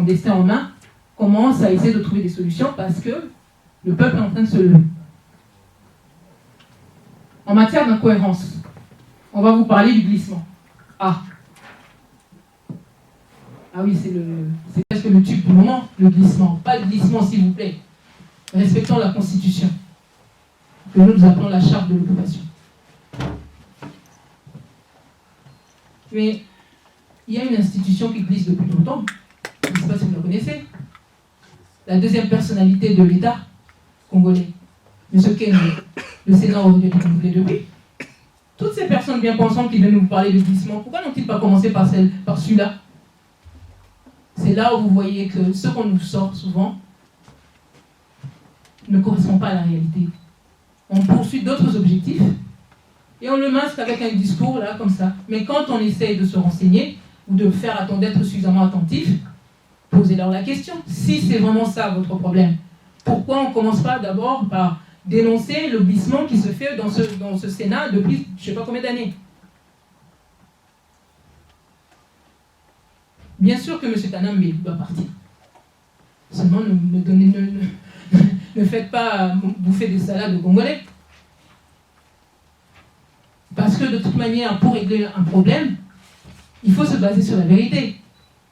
destin en main, commencent à essayer de trouver des solutions parce que le peuple est en train de se lever. En matière d'incohérence, on va vous parler du glissement. Ah oui, c'est presque le tube du moment, le glissement. Pas le glissement, s'il vous plaît. Respectons la Constitution, que nous appelons la charte de l'occupation. Mais il y a une institution qui glisse depuis longtemps. Je ne sais pas si vous la connaissez. La deuxième personnalité de l'État congolais, M. Kennedy. Le Sénat aurait dû être renouvelé depuis. Toutes ces personnes bien pensantes qui viennent nous parler de glissement, pourquoi n'ont-ils pas commencé par celui-là? C'est là où vous voyez que ce qu'on nous sort souvent ne correspond pas à la réalité. On poursuit d'autres objectifs et on le masque avec un discours là comme ça. Mais quand on essaye de se renseigner ou de faire attendre d'être suffisamment attentif, posez-leur la question. Si c'est vraiment ça votre problème, pourquoi on ne commence pas d'abord par dénoncer le glissement qui se fait dans ce Sénat depuis je ne sais pas combien d'années? Bien sûr que M. Tanambe doit partir. Seulement, ne faites pas bouffer des salades aux Congolais. Parce que de toute manière, pour régler un problème, il faut se baser sur la vérité.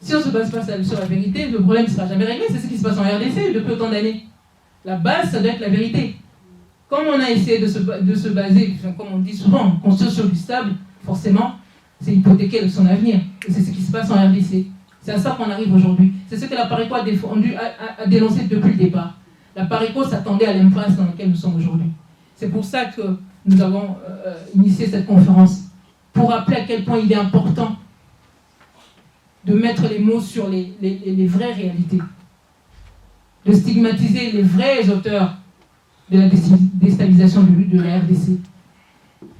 Si on ne se base pas sur la vérité, le problème ne sera jamais réglé. C'est ce qui se passe en RDC depuis autant d'années. La base, ça doit être la vérité. Comme on a essayé de se baser, comme on dit souvent, construire sur du stable, forcément, c'est hypothéquer son avenir. Et c'est ce qui se passe en RDC. C'est à ça qu'on arrive aujourd'hui. C'est ce que la Pareco a dénoncé depuis le départ. La Pareco s'attendait à l'impasse dans laquelle nous sommes aujourd'hui. C'est pour ça que nous avons initié cette conférence, pour rappeler à quel point il est important de mettre les mots sur les vraies réalités, de stigmatiser les vrais auteurs de la déstabilisation de la RDC,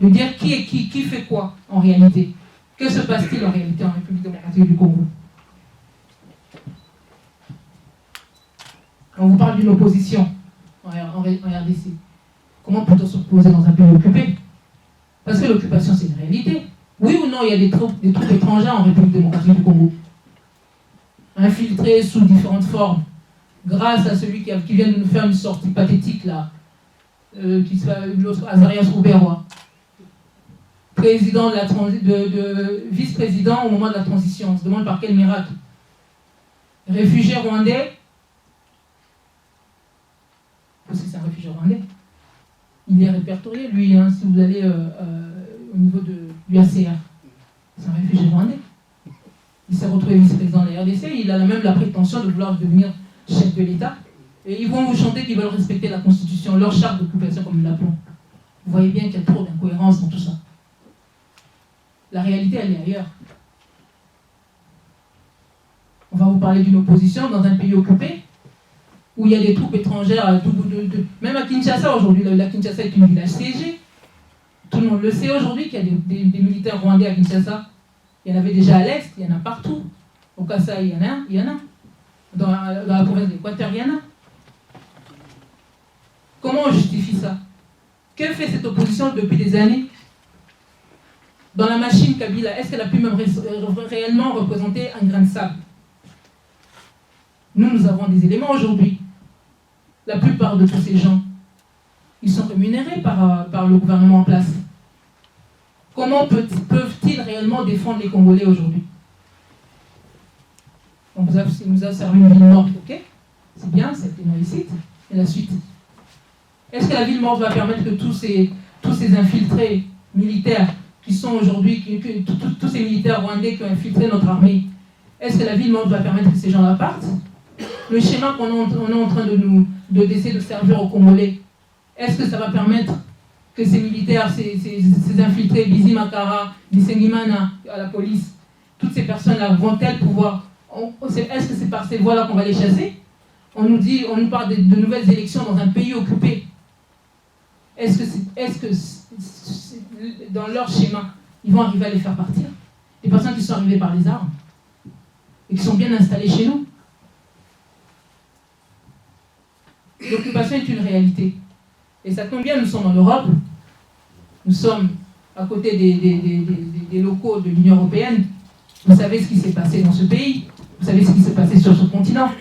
de dire qui fait quoi en réalité. Que se passe-t-il en réalité en République démocratique du Congo? On vous parle d'une opposition en RDC. Comment peut-on s'opposer dans un pays occupé? Parce que l'occupation, c'est une réalité. Oui ou non, il y a des troupes étrangères en République démocratique du Congo, infiltrées sous différentes formes, grâce à celui qui vient de nous faire une sortie pathétique là, qui s'appelle Azarias Rouberois, président vice-président au moment de la transition. On se demande par quel miracle. Réfugié rwandais, parce que c'est un réfugié rwandais, il est répertorié, lui, hein, si vous allez au niveau de l'UACR. C'est un réfugié rwandais. Il s'est retrouvé vice-président de la RDC, il a même la prétention de vouloir devenir chef de l'État. Et ils vont vous chanter qu'ils veulent respecter la Constitution, leur charte d'occupation, comme nous l'appelons. Vous voyez bien qu'il y a trop d'incohérences dans tout ça. La réalité, elle est ailleurs. On va vous parler d'une opposition dans un pays occupé, où il y a des troupes étrangères à tout bout même à Kinshasa aujourd'hui. La Kinshasa est une village siégée. Tout le monde le sait aujourd'hui qu'il y a des militaires rwandais à Kinshasa. Il y en avait déjà à l'est, il y en a partout. Au Kasaï, il y en a. Dans la province d'Équateur, il y en a. Comment on justifie ça? Que fait cette opposition depuis des années? Dans la machine Kabila, est-ce qu'elle a pu même réellement représenter un grain de sable? Nous avons des éléments aujourd'hui. La plupart de tous ces gens, ils sont rémunérés par le gouvernement en place. Comment peuvent-ils réellement défendre les Congolais aujourd'hui? On nous a servi une ville morte, ok? C'est bien, c'était une réussite. Et la suite? Est-ce que la ville morte va permettre que tous ces infiltrés militaires qui sont aujourd'hui, tous ces militaires rwandais qui ont infiltré notre armée, est-ce que la ville morte va permettre que ces gens-là partent? Le schéma qu'on est en train d'essayer de servir aux Congolais, est-ce que ça va permettre que ces militaires, ces infiltrés, Bizi Makara, Bisengimana, à la police, toutes ces personnes-là vont-elles pouvoir... Est-ce que c'est par ces voies-là qu'on va les chasser? On nous parle de nouvelles élections dans un pays occupé. Est-ce que dans leur schéma, ils vont arriver à les faire partir? Les personnes qui sont arrivées par les armes et qui sont bien installées chez nous. L'occupation est une réalité. Et ça tombe bien, nous sommes en Europe. Nous sommes à côté des locaux de l'Union européenne. Vous savez ce qui s'est passé dans ce pays. Vous savez ce qui s'est passé sur ce continent.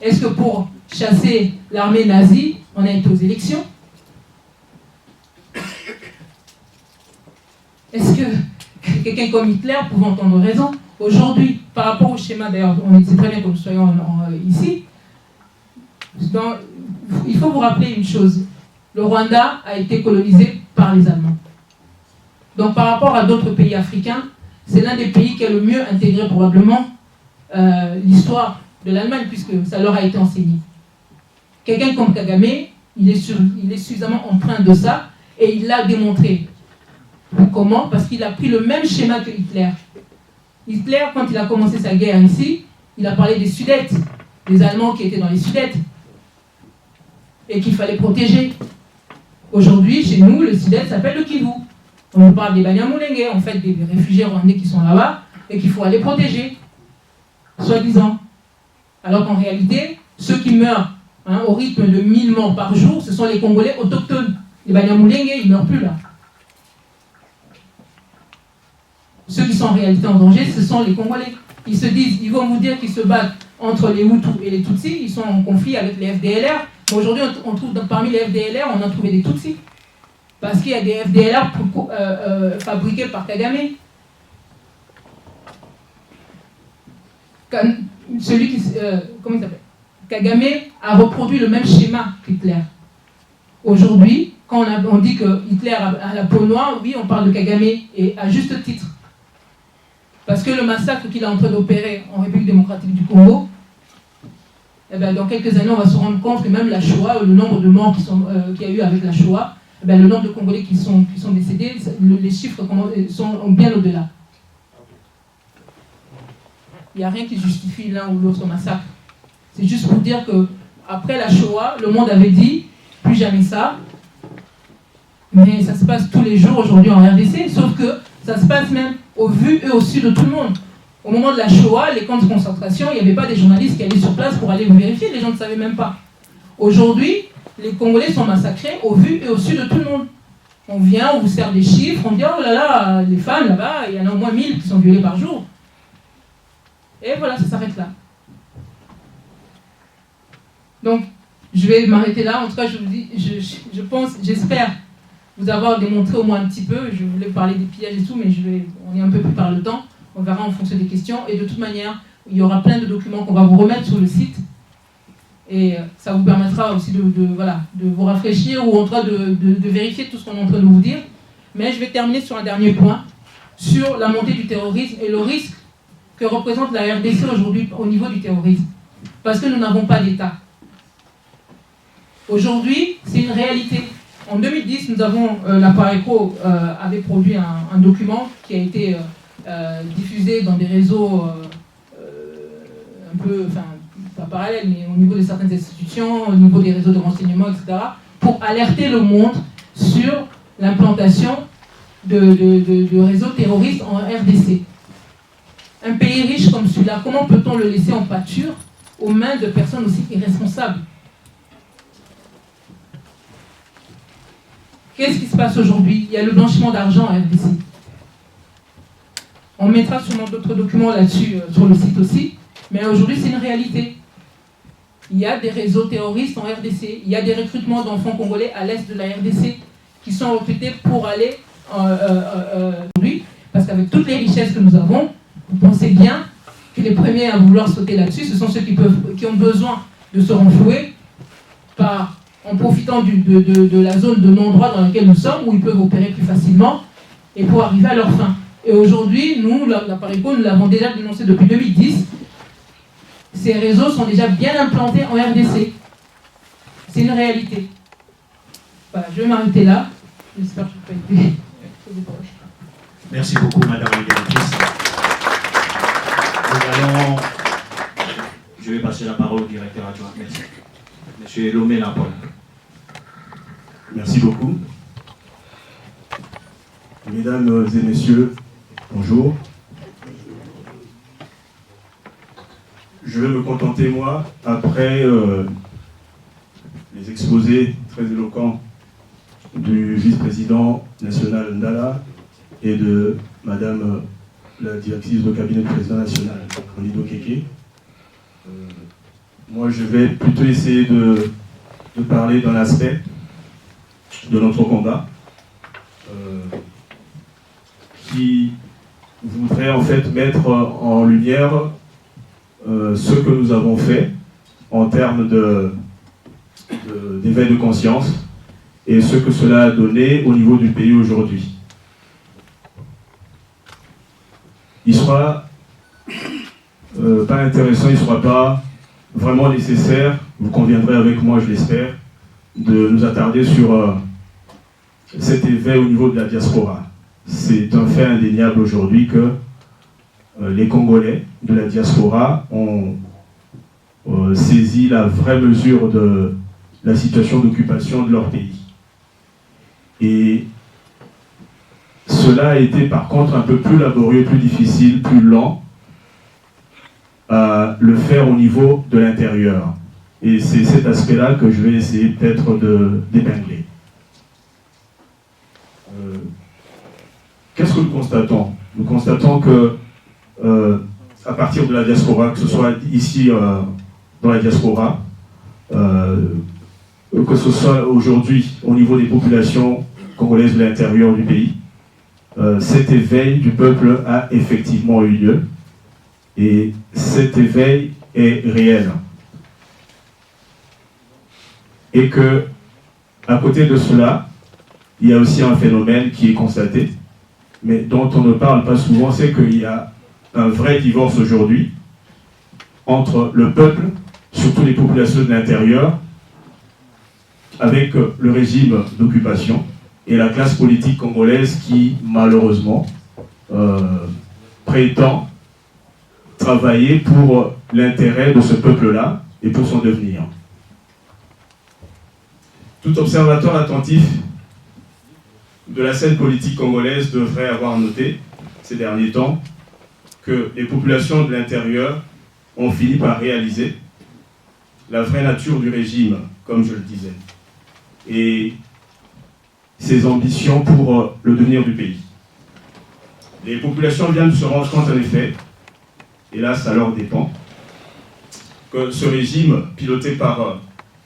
Est-ce que pour chasser l'armée nazie, on a été aux élections? Est-ce que quelqu'un comme Hitler pouvait entendre raison? Aujourd'hui, par rapport au schéma, d'ailleurs, on sait très bien que nous soyons ici, il faut vous rappeler une chose. Le Rwanda a été colonisé par les Allemands. Donc par rapport à d'autres pays africains, c'est l'un des pays qui a le mieux intégré probablement l'histoire de l'Allemagne, puisque ça leur a été enseigné. Quelqu'un comme Kagame, il est suffisamment empreint de ça, et il l'a démontré. Comment? Parce qu'il a pris le même schéma que Hitler. Hitler, quand il a commencé sa guerre ici, il a parlé des Sudètes, des Allemands qui étaient dans les Sudètes, et qu'il fallait protéger. Aujourd'hui, chez nous, le Sudète s'appelle le Kivu. On nous parle des Banyamulenge, en fait, des réfugiés rwandais qui sont là-bas, et qu'il faut aller protéger, soi-disant. Alors qu'en réalité, ceux qui meurent au rythme de 1000 morts par jour, ce sont les Congolais autochtones. Les Banyamulenge, ils ne meurent plus là. Ceux qui sont en réalité en danger, ce sont les Congolais. Ils vont vous dire qu'ils se battent entre les Hutus et les Tutsis, ils sont en conflit avec les FDLR. Aujourd'hui, on trouve parmi les FDLR, on a trouvé des Tutsis. Parce qu'il y a des FDLR fabriqués par Kagame. Celui qui... comment il s'appelle? Kagame a reproduit le même schéma qu'Hitler. Aujourd'hui, quand on dit que Hitler a la peau noire, oui, on parle de Kagame, et à juste titre. Parce que le massacre qu'il est en train d'opérer en République démocratique du Congo, eh bien, dans quelques années, on va se rendre compte que même la Shoah, le nombre de morts qu'il y a eu avec la Shoah, eh bien, le nombre de Congolais qui sont décédés, les chiffres sont bien au-delà. Il n'y a rien qui justifie l'un ou l'autre massacre. C'est juste pour dire qu'après la Shoah, le monde avait dit plus jamais ça. Mais ça se passe tous les jours aujourd'hui en RDC, sauf que ça se passe même au vu et au su de tout le monde. Au moment de la Shoah, les camps de concentration, il n'y avait pas des journalistes qui allaient sur place pour aller vérifier, les gens ne savaient même pas. Aujourd'hui, les Congolais sont massacrés au vu et au su de tout le monde. On vient, on vous sert des chiffres, on dit oh là là, les femmes là-bas, il y en a au moins 1000 qui sont violées par jour. Et voilà, ça s'arrête là. Donc, je vais m'arrêter là. En tout cas, je vous dis, je pense, j'espère vous avoir démontré au moins un petit peu. Je voulais parler des pillages et tout, mais on est un peu plus par le temps. On verra en fonction des questions. Et de toute manière, il y aura plein de documents qu'on va vous remettre sur le site. Et ça vous permettra aussi de vous rafraîchir ou en tout cas de vérifier tout ce qu'on est en train de vous dire. Mais je vais terminer sur un dernier point, sur la montée du terrorisme et le risque que représente la RDC aujourd'hui au niveau du terrorisme. Parce que nous n'avons pas d'État. Aujourd'hui, c'est une réalité. En 2010, nous avons, la Pareco avait produit un document qui a été diffusé dans des réseaux un peu, enfin, pas parallèles, mais au niveau de certaines institutions, au niveau des réseaux de renseignement, etc., pour alerter le monde sur l'implantation de réseaux terroristes en RDC. Un pays riche comme celui-là, comment peut-on le laisser en pâture aux mains de personnes aussi irresponsables? Qu'est-ce qui se passe aujourd'hui? Il y a le blanchiment d'argent en RDC. On mettra sûrement d'autres documents là-dessus sur le site aussi, mais aujourd'hui c'est une réalité. Il y a des réseaux terroristes en RDC, il y a des recrutements d'enfants congolais à l'est de la RDC qui sont recrutés pour aller aujourd'hui, parce qu'avec toutes les richesses que nous avons, vous pensez bien que les premiers à vouloir sauter là-dessus, ce sont ceux qui ont besoin de se renflouer en profitant de la zone de non-droit dans laquelle nous sommes, où ils peuvent opérer plus facilement et pour arriver à leur fin. Et aujourd'hui, nous, la Pareco, nous l'avons déjà dénoncé depuis 2010. Ces réseaux sont déjà bien implantés en RDC. C'est une réalité. Voilà, je vais m'arrêter là. J'espère que je peux aider. Merci beaucoup, Madame la Directrice. Je vais passer la parole au directeur adjoint. Merci. Monsieur Lomé Lampol. Merci beaucoup. Mesdames et messieurs, bonjour. Je vais me contenter, moi, après les exposés très éloquents du vice-président national Ndala et de Madame la directrice de cabinet du président national, Olido Keke. Moi, je vais plutôt essayer de parler d'un aspect de notre combat qui voudrait en fait mettre en lumière ce que nous avons fait en termes d'éveil de conscience et ce que cela a donné au niveau du pays aujourd'hui. Il ne sera pas intéressant, il ne sera pas vraiment nécessaire, vous conviendrez avec moi, je l'espère, de nous attarder sur cet éveil au niveau de la diaspora. C'est un fait indéniable aujourd'hui que les Congolais de la diaspora ont saisi la vraie mesure de la situation d'occupation de leur pays. Et cela a été par contre un peu plus laborieux, plus difficile, plus lent à le faire au niveau de l'intérieur. Et c'est cet aspect-là que je vais essayer peut-être d'épingler. Qu'est-ce que nous constatons? Nous constatons que à partir de la diaspora, que ce soit ici dans la diaspora, que ce soit aujourd'hui au niveau des populations congolaise de l'intérieur du pays, cet éveil du peuple a effectivement eu lieu. Et cet éveil est réel. Et que, à côté de cela, il y a aussi un phénomène qui est constaté, mais dont on ne parle pas souvent, c'est qu'il y a un vrai divorce aujourd'hui entre le peuple, surtout les populations de l'intérieur, avec le régime d'occupation et la classe politique congolaise qui, malheureusement, prétend travailler pour l'intérêt de ce peuple-là et pour son devenir. Tout observateur attentif de la scène politique congolaise devrait avoir noté ces derniers temps que les populations de l'intérieur ont fini par réaliser la vraie nature du régime, comme je le disais, et ses ambitions pour le devenir du pays. Les populations viennent de se rendre compte en effet, et là ça leur dépend, que ce régime piloté par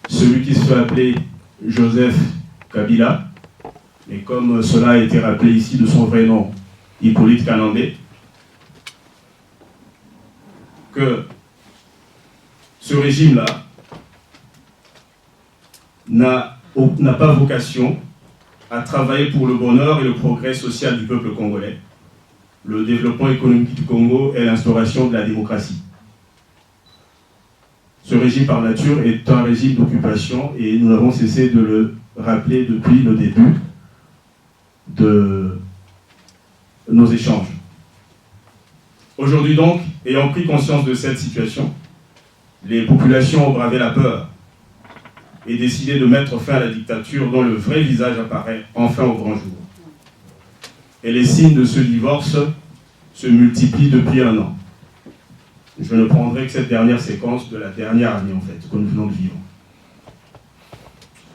celui qui se fait appeler Joseph Kabila, mais comme cela a été rappelé ici de son vrai nom, Hippolyte Kanambé, que ce régime-là n'a pas vocation à travailler pour le bonheur et le progrès social du peuple congolais, le développement économique du Congo et l'instauration de la démocratie. Ce régime par nature est un régime d'occupation et nous n'avons cessé de le rappeler depuis le début de nos échanges. Aujourd'hui donc, ayant pris conscience de cette situation, les populations ont bravé la peur et décidé de mettre fin à la dictature dont le vrai visage apparaît enfin au grand jour. Et les signes de ce divorce se multiplient depuis un an. Je ne prendrai que cette dernière séquence de la dernière année, en fait, que nous venons de vivre.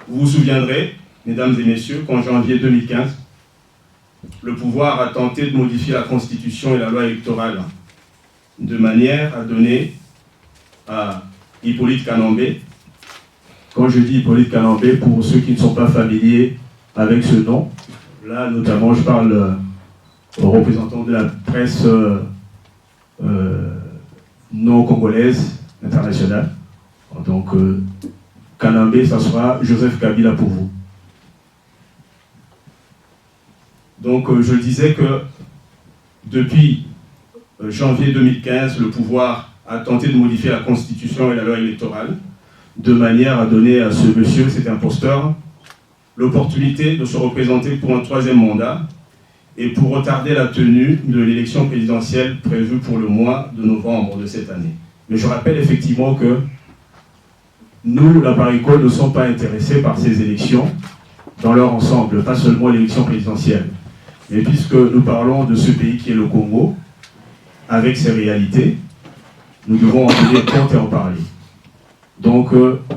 Vous vous souviendrez, mesdames et messieurs, qu'en janvier 2015, le pouvoir a tenté de modifier la Constitution et la loi électorale de manière à donner à Hippolyte Kanambé, quand je dis Hippolyte Kanambé, pour ceux qui ne sont pas familiers avec ce nom, là notamment je parle aux représentants de la presse non congolaise internationale. Donc Kanambé, ça sera Joseph Kabila pour vous. Donc je disais que depuis janvier 2015, le pouvoir a tenté de modifier la Constitution et la loi électorale de manière à donner à ce monsieur, cet imposteur, l'opportunité de se représenter pour un troisième mandat et pour retarder la tenue de l'élection présidentielle prévue pour le mois de novembre de cette année. Mais je rappelle effectivement que nous, la PARECO, ne sommes pas intéressés par ces élections dans leur ensemble, pas seulement l'élection présidentielle. Mais puisque nous parlons de ce pays qui est le Congo, avec ses réalités, nous devons en tenir compte et en parler. Donc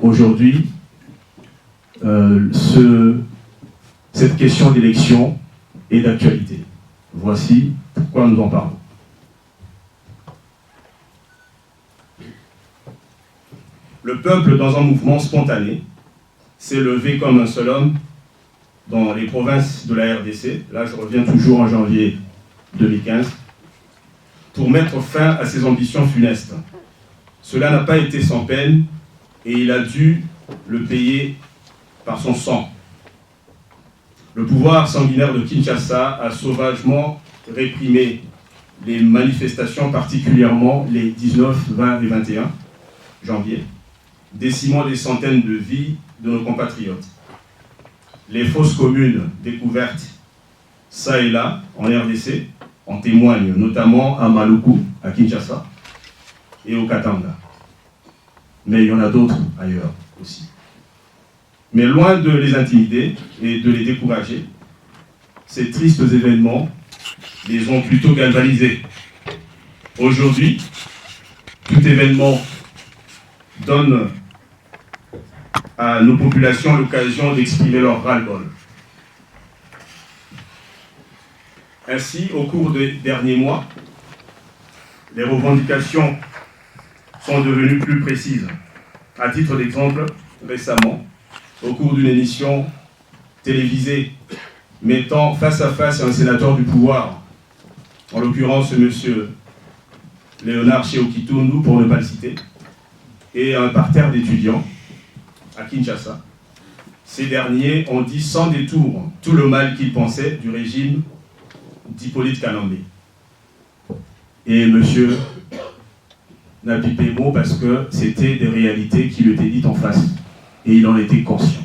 aujourd'hui, cette question d'élection est d'actualité. Voici pourquoi nous en parlons. Le peuple, dans un mouvement spontané, s'est levé comme un seul homme dans les provinces de la RDC, là je reviens toujours en janvier 2015, pour mettre fin à ses ambitions funestes. Cela n'a pas été sans peine et il a dû le payer par son sang. Le pouvoir sanguinaire de Kinshasa a sauvagement réprimé les manifestations, particulièrement les 19, 20 et 21 janvier, décimant des centaines de vies de nos compatriotes. Les fausses communes découvertes ça et là en RDC en témoignent, notamment à Maluku, à Kinshasa et au Katanga. Mais il y en a d'autres ailleurs aussi. Mais loin de les intimider et de les décourager, ces tristes événements les ont plutôt galvanisés. Aujourd'hui, tout événement donne à nos populations l'occasion d'exprimer leur ras-le-bol. Ainsi, au cours des derniers mois, les revendications sont devenues plus précises. À titre d'exemple, récemment, au cours d'une émission télévisée mettant face à face un sénateur du pouvoir, en l'occurrence M. Léonard Sheokitundu, pour ne pas le citer, et un parterre d'étudiants à Kinshasa. Ces derniers ont dit sans détour tout le mal qu'ils pensaient du régime d'Hippolyte Kanambe. Et M. n'a pipé mot parce que c'était des réalités qui lui étaient dites en face. Et il en était conscient.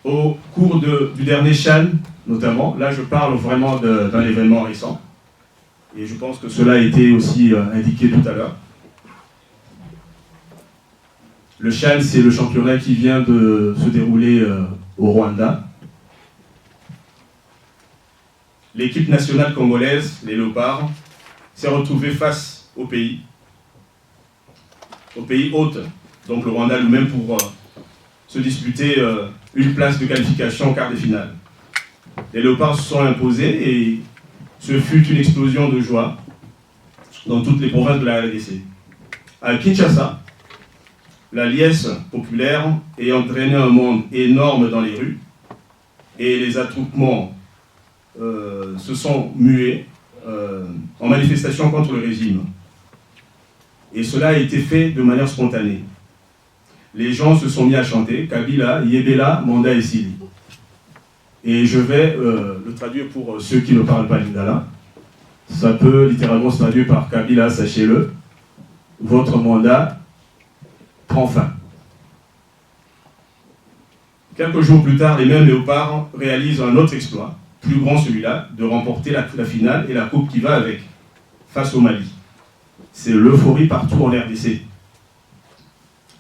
Au cours du dernier Chan, notamment, là je parle vraiment d'un événement récent, et je pense que cela a été aussi indiqué tout à l'heure. Le Chan, c'est le championnat qui vient de se dérouler au Rwanda. L'équipe nationale congolaise, les Léopards, s'est retrouvée face au pays hôte, donc le Rwanda lui-même, pour se disputer une place de qualification en quart de finale. Les Léopards se sont imposés et ce fut une explosion de joie dans toutes les provinces de la RDC. À Kinshasa, la liesse populaire a entraîné un monde énorme dans les rues et les attroupements se sont mués en manifestation contre le régime. Et cela a été fait de manière spontanée. Les gens se sont mis à chanter Kabila, Yebela, Manda et Sili. Et je vais le traduire pour ceux qui ne parlent pas lingala. Ça peut littéralement se traduire par Kabila, sachez-le, votre mandat prend fin. Quelques jours plus tard, les mêmes Léopards réalisent un autre exploit, plus grand celui-là, de remporter la finale et la coupe qui va avec, face au Mali. C'est l'euphorie partout en RDC.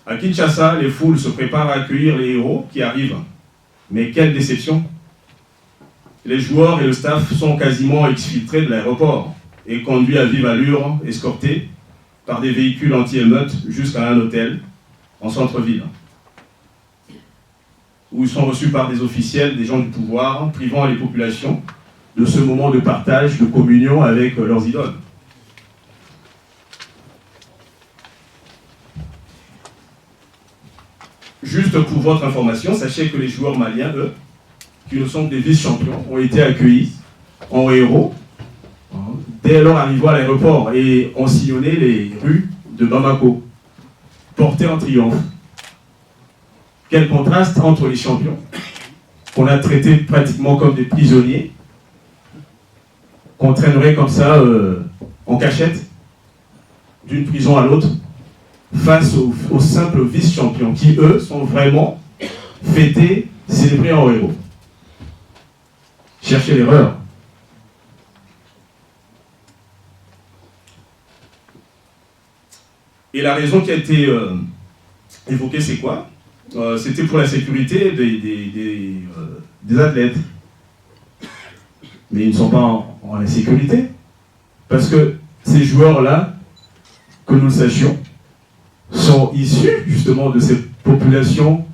À Kinshasa, les foules se préparent à accueillir les héros qui arrivent. Mais quelle déception! Les joueurs et le staff sont quasiment exfiltrés de l'aéroport et conduits à vive allure, escortés par des véhicules anti-émeute jusqu'à un hôtel en centre-ville, où ils sont reçus par des officiels, des gens du pouvoir, privant les populations de ce moment de partage, de communion avec leurs idoles. Juste pour votre information, sachez que les joueurs maliens, eux, qui ne sont que des vice-champions, ont été accueillis en héros dès leur arrivée à l'aéroport et ont sillonné les rues de Bamako, portés en triomphe. Quel contraste entre les champions, qu'on a traités pratiquement comme des prisonniers, qu'on traînerait comme ça en cachette, d'une prison à l'autre, face aux simples vice-champions qui, eux, sont vraiment fêtés, célébrés en héros. Cherchez l'erreur. Et la raison qui a été évoquée, c'est quoi? C'était pour la sécurité des athlètes. Mais ils ne sont pas en insécurité. Parce que ces joueurs-là, que nous le sachions, sont issus justement de ces populations,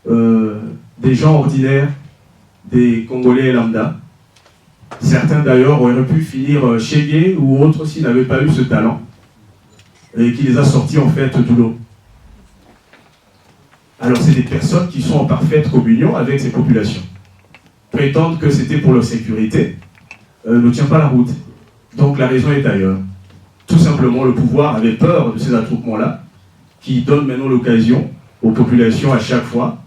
des gens ordinaires, des Congolais lambda. Certains d'ailleurs auraient pu finir chégués ou autres s'ils n'avaient pas eu ce talent et qui les a sortis en fait du lot. Alors c'est des personnes qui sont en parfaite communion avec ces populations. Prétendre que c'était pour leur sécurité ne tient pas la route. Donc la raison est ailleurs. Tout simplement, le pouvoir avait peur de ces attroupements-là, qui donnent maintenant l'occasion aux populations à chaque fois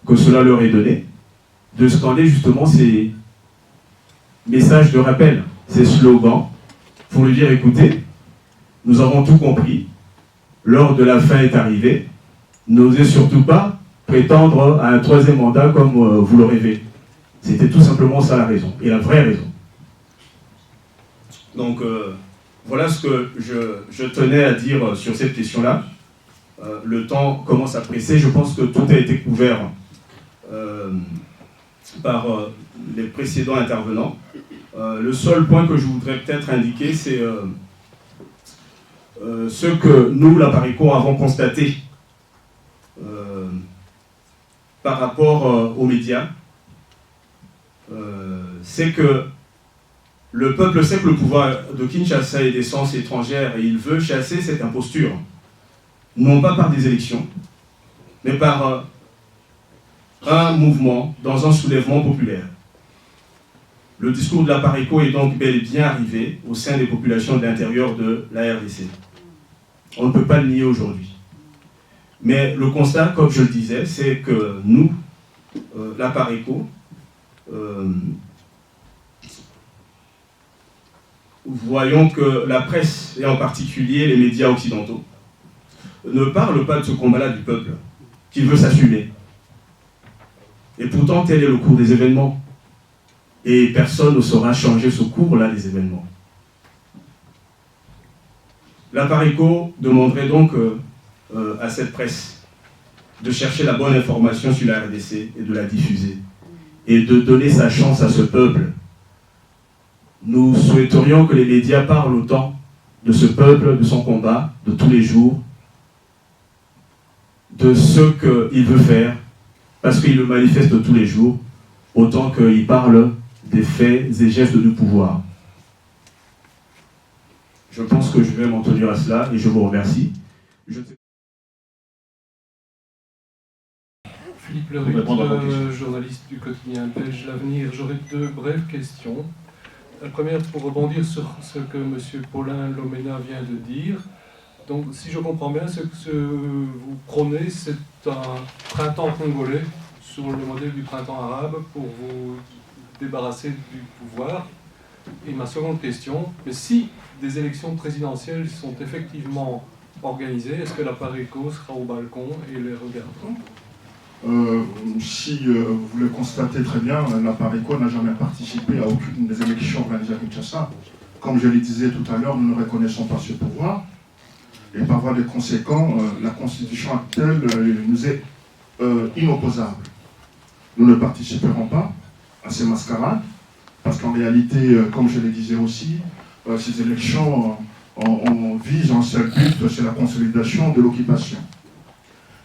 que cela leur est donné, de scander justement ces messages de rappel, ces slogans, pour lui dire, écoutez, nous avons tout compris, l'heure de la fin est arrivée, n'osez surtout pas prétendre à un troisième mandat comme vous le rêvez. C'était tout simplement ça la raison, et la vraie raison. Donc, voilà ce que je tenais à dire sur cette question-là. Le temps commence à presser, je pense que tout a été couvert par les précédents intervenants. Le seul point que je voudrais peut-être indiquer, c'est ce que nous, la Parico, avons constaté par rapport aux médias. C'est que le peuple sait que le pouvoir de Kinshasa est d'essence étrangère et il veut chasser cette imposture. non pas par des élections, mais par un mouvement dans un soulèvement populaire. Le discours de la PARECO est donc bel et bien arrivé au sein des populations de l'intérieur de la RDC. On ne peut pas le nier aujourd'hui. Mais le constat, comme je le disais, c'est que nous, la PARECO, voyons que la presse, et en particulier les médias occidentaux, ne parlent pas de ce combat-là du peuple, qui veut s'assumer. Et pourtant, tel est le cours des événements. Et personne ne saura changer ce cours-là des événements. La PARECO demanderait donc à cette presse de chercher la bonne information sur la RDC et de la diffuser. Et de donner sa chance à ce peuple. Nous souhaiterions que les médias parlent autant de ce peuple, de son combat, de tous les jours, de ce qu'il veut faire, parce qu'il le manifeste tous les jours, autant qu'il parle des faits et gestes du pouvoir. Je pense que je vais m'en tenir à cela et je vous remercie. Philippe Leruit, journaliste du quotidien belge L'Avenir. J'aurais deux brèves questions. La première pour rebondir sur ce que M. Paulin Lomena vient de dire. Donc, si je comprends bien, ce que vous prônez, c'est un printemps congolais sur le modèle du printemps arabe pour vous débarrasser du pouvoir. Et ma seconde question, mais si des élections présidentielles sont effectivement organisées, est-ce que la PARECO sera au balcon et les regardera ? Si vous le constatez très bien, la PARECO n'a jamais participé à aucune des élections organisées à Kinshasa. Comme je le disais tout à l'heure, nous ne reconnaissons pas ce pouvoir. Et par voie de conséquent, la constitution actuelle nous est inopposable. Nous ne participerons pas à ces mascarades, parce qu'en réalité, comme je le disais aussi, ces élections visent un seul but, c'est la consolidation de l'occupation.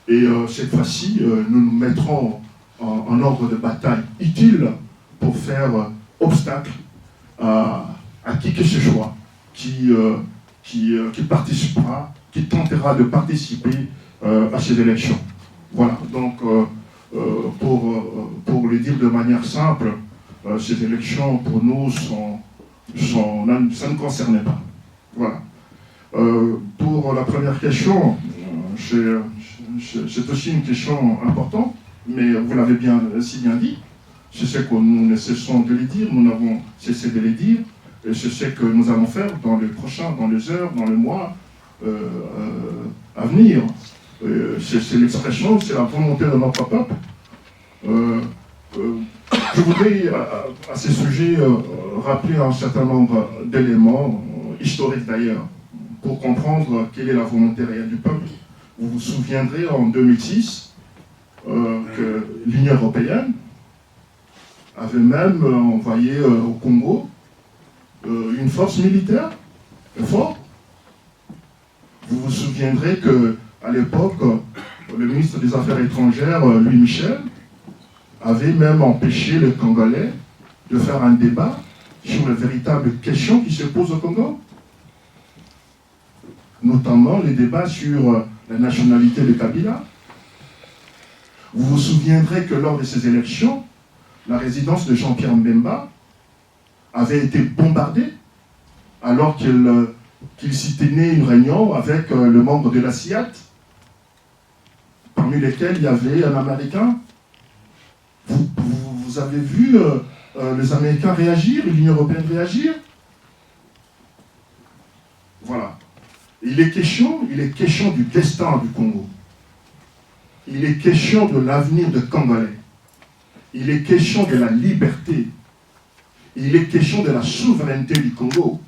Et cette fois-ci, nous nous mettrons en ordre de bataille utile pour faire obstacle à qui que ce soit qui participera, qui tentera de participer à ces élections. Voilà, donc pour le dire de manière simple, ces élections pour nous ça ne concernait pas. Voilà. Pour la première question, c'est aussi une question importante, mais vous l'avez si bien dit. C'est ce que nous ne cessons de le dire, nous n'avons cessé de le dire, et c'est ce que nous allons faire dans les prochains, dans les heures, dans les mois à venir. C'est l'expression, c'est la volonté de notre peuple. Je voudrais, à ce sujet, rappeler un certain nombre d'éléments, historiques d'ailleurs, pour comprendre quelle est la volonté réelle du peuple. Vous vous souviendrez en 2006 que l'Union européenne avait même envoyé au Congo une force militaire forte. Vous vous souviendrez qu'à l'époque, le ministre des Affaires étrangères, Louis Michel, avait même empêché les Congolais de faire un débat sur les véritables questions qui se posent au Congo. Notamment les débats sur la nationalité de Kabila. Vous vous souviendrez que lors de ces élections, la résidence de Jean-Pierre Mbemba avait été bombardée alors qu'il s'y tenait une réunion avec le membre de la CIAT, parmi lesquels il y avait un Américain. Vous avez vu les Américains réagir, l'Union européenne réagir? Voilà. Il est question du destin du Congo. Il est question de l'avenir des Congolais. Il est question de la liberté. Il est question de la souveraineté du Congo.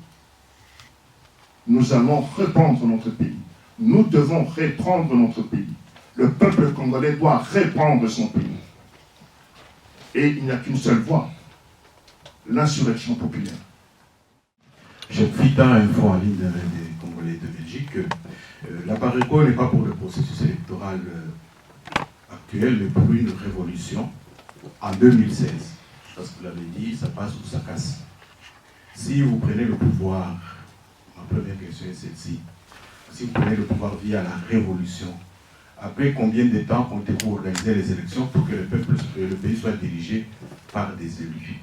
Nous allons reprendre notre pays. Nous devons reprendre notre pays. Le peuple congolais doit reprendre son pays. Et il n'y a qu'une seule voie, l'insurrection populaire. J'ai pris dans info en ligne des Congolais de Belgique que la PARECO n'est pas pour le processus électoral actuel, mais pour une révolution en 2016. Parce que vous l'avez dit, ça passe ou ça casse. Si vous prenez le pouvoir, ma première question est celle-ci. si vous prenez le pouvoir via la révolution, après combien de temps comptez-vous organiser les élections pour que le pays soit dirigé par des élus?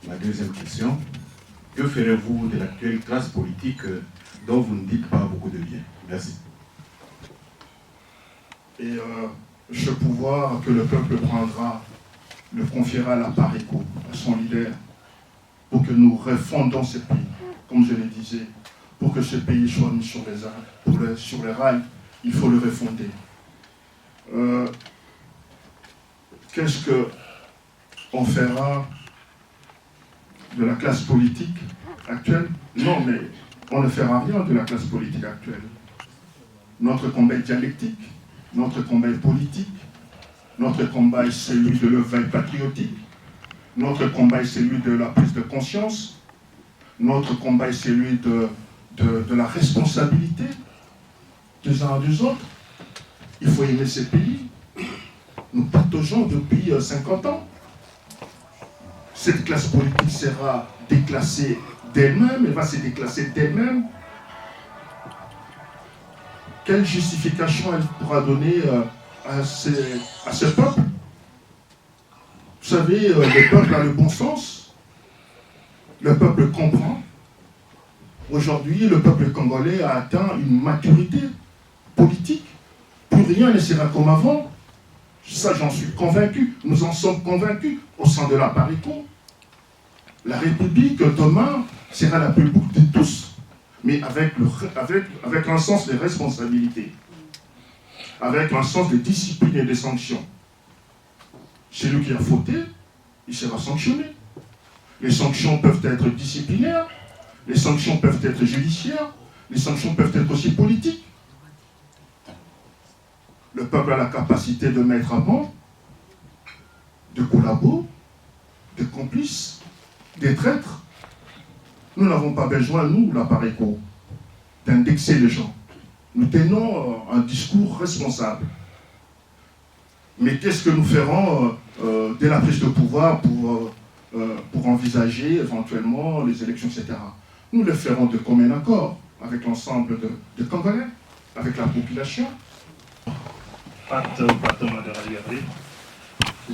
Ma deuxième question, que ferez-vous de l'actuelle classe politique dont vous ne dites pas beaucoup de bien? Merci. Et ce pouvoir que le peuple prendra, le confiera à la Pareco, à son leader, pour que nous refondons ce pays, comme je le disais, pour que ce pays soit mis sur les rails, il faut le refonder. Qu'est-ce qu'on fera de la classe politique actuelle? Non, mais on ne fera rien de la classe politique actuelle. Notre combat est dialectique, notre combat est politique, notre combat est celui de l'éveil patriotique, notre combat est celui de la prise de conscience, notre combat est celui de la responsabilité des uns et des autres. Il faut aimer ces pays. Nous partageons depuis 50 ans. Cette classe politique sera déclassée d'elle-même, elle va se déclasser d'elle-même. Quelle justification elle pourra donner à ce peuple? Vous savez, le peuple a le bon sens. Le peuple comprend. Aujourd'hui, le peuple congolais a atteint une maturité politique. Plus rien ne sera comme avant. Ça, j'en suis convaincu. Nous en sommes convaincus au sein de la Pareco. La République, demain, sera la plus boucle de tous, mais avec un sens de responsabilité, avec un sens de discipline et de sanctions. Celui qui a fauté, il sera sanctionné. Les sanctions peuvent être disciplinaires, les sanctions peuvent être judiciaires, les sanctions peuvent être aussi politiques. Le peuple a la capacité de mettre à mort, de collabos, de complices, des traîtres. Nous n'avons pas besoin, nous, la Pareco, d'indexer les gens. Nous tenons un discours responsable. Mais qu'est-ce que nous ferons dès la prise de pouvoir pour envisager éventuellement les élections, etc. Nous le ferons de commun accord avec l'ensemble de Congolais, avec la population.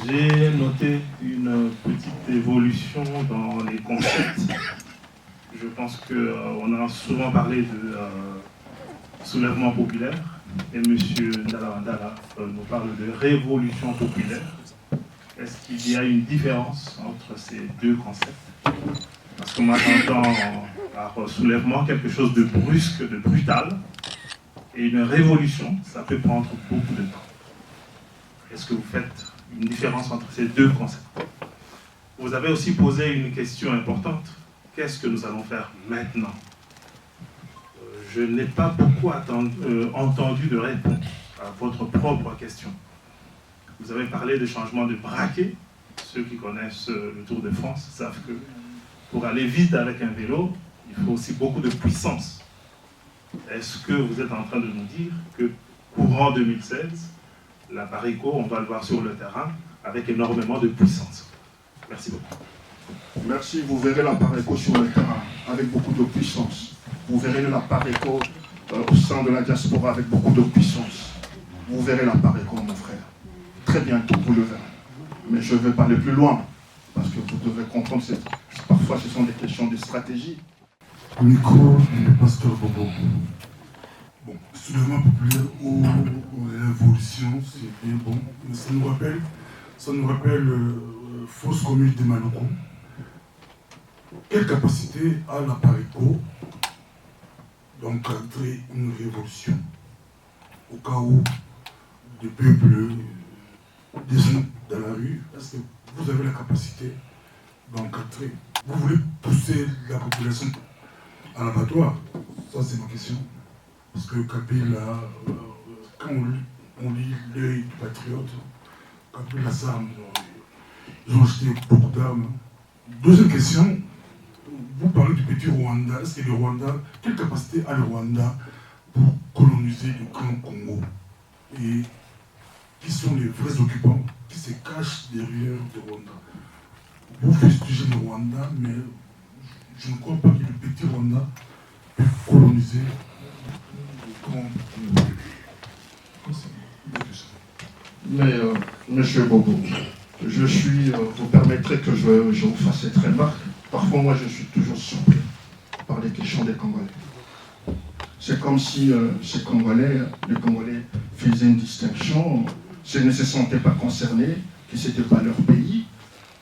J'ai noté une petite évolution dans les concepts. Je pense qu'on a souvent parlé de soulèvement populaire et M. Ndala nous parle de révolution populaire. Est-ce qu'il y a une différence entre ces deux concepts? Parce que moi j'entends par soulèvement quelque chose de brusque, de brutal, et une révolution, ça peut prendre beaucoup de temps. Est-ce que vous faites une différence entre ces deux concepts? Vous avez aussi posé une question importante. Qu'est-ce que nous allons faire maintenant? Je n'ai pas beaucoup entendu de réponse à votre propre question. Vous avez parlé de changement de braquet. Ceux qui connaissent le Tour de France savent que pour aller vite avec un vélo, il faut aussi beaucoup de puissance. Est-ce que vous êtes en train de nous dire que courant 2016, la Pareco, on va le voir sur le terrain, avec énormément de puissance? Merci beaucoup. Merci, vous verrez la Pareco sur le terrain, avec beaucoup de puissance. Vous verrez la Pareco au sein de la diaspora, avec beaucoup de puissance. Vous verrez la Pareco, mon frère. Très bientôt, vous le verrez. Mais je ne vais pas aller plus loin, parce que vous devez comprendre, parfois ce sont des questions de stratégie. Au micro du pasteur Bobo. Bon, soulèvement populaire ou révolution, c'est bien bon, mais ça nous rappelle fausse commune de Maluku. Quelle capacité a la Pareco d'encadrer une révolution au cas où des peuples descendent dans la rue? Est-ce que vous avez la capacité d'encadrer? Vous voulez pousser la population à l'abattoir? Ça, c'est ma question. Parce que Kabila, quand on lit l'œil du patriote, Kabila, ils ont acheté beaucoup d'armes. Deuxième question, vous parlez du petit Rwanda. Est-ce que le Rwanda, quelle capacité a le Rwanda pour coloniser le Grand Congo? Et qui sont les vrais occupants qui se cachent derrière le Rwanda? Vous fustigez le Rwanda, mais je ne crois pas que le petit Rwanda peut coloniser Mais, monsieur Bobo, vous permettrez que je vous fasse cette remarque. Parfois, moi, je suis toujours surpris par les questions des Congolais. C'est comme si les Congolais faisaient une distinction, s'ils ne se sentaient pas concernés, que ce n'était pas leur pays,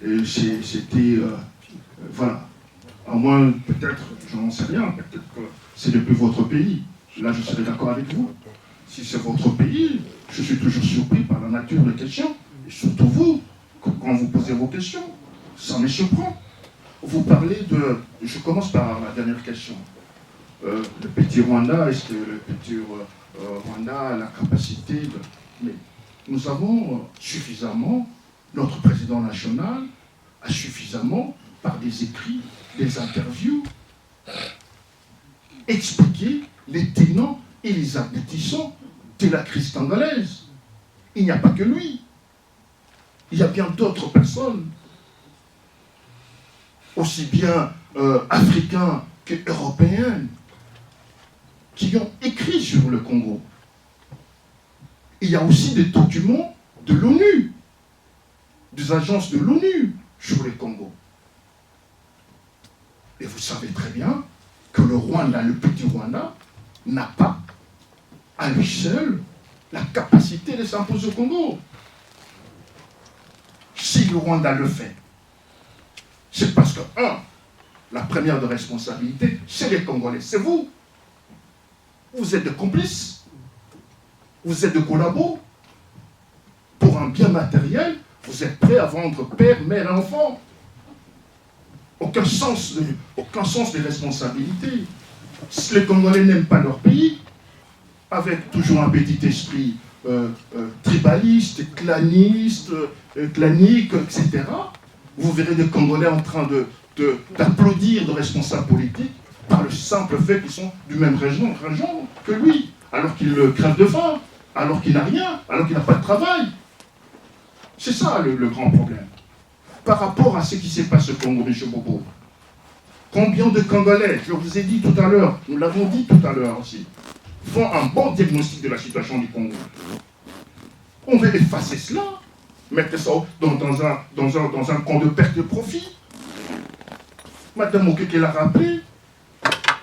et c'était, voilà. À moins, peut-être, je n'en sais rien, peut-être que c'est depuis votre pays. Là, je serais d'accord avec vous. Si c'est votre pays, je suis toujours surpris par la nature des questions, et surtout vous, quand vous posez vos questions, ça me surprend. Vous parlez de... Je commence par la dernière question. Le petit Rwanda, est-ce que le petit Rwanda a la capacité de... Mais nous avons suffisamment, notre président national a suffisamment, par des écrits, des interviews, expliqué les tenants et les aboutissants de la crise congolaise. Il n'y a pas que lui. Il y a bien d'autres personnes, aussi bien africains que européens, qui ont écrit sur le Congo. Il y a aussi des documents de l'ONU, des agences de l'ONU sur le Congo. Et vous savez très bien que le Rwanda, le petit Rwanda, n'a pas à lui seul la capacité de s'imposer au Congo. Si le Rwanda le fait, c'est parce que, la première de responsabilité, c'est les Congolais, c'est vous. Vous êtes des complices, vous êtes des collabos. Pour un bien matériel, vous êtes prêts à vendre père, mère et enfant. Aucun sens de responsabilité. Si les Congolais n'aiment pas leur pays, avec toujours un petit esprit tribaliste, claniste, clanique, etc., vous verrez des Congolais en train d'applaudir de responsables politiques par le simple fait qu'ils sont du même région que lui, alors qu'il crève de faim, alors qu'il n'a rien, alors qu'il n'a pas de travail. C'est ça le grand problème. Par rapport à ce qui s'est passé au Congo, M. Bobo, combien de Congolais, je vous ai dit tout à l'heure, nous l'avons dit tout à l'heure aussi, font un bon diagnostic de la situation du Congo. On veut effacer cela, mettre ça dans un compte de perte de profit. Madame Okeke l'a rappelé,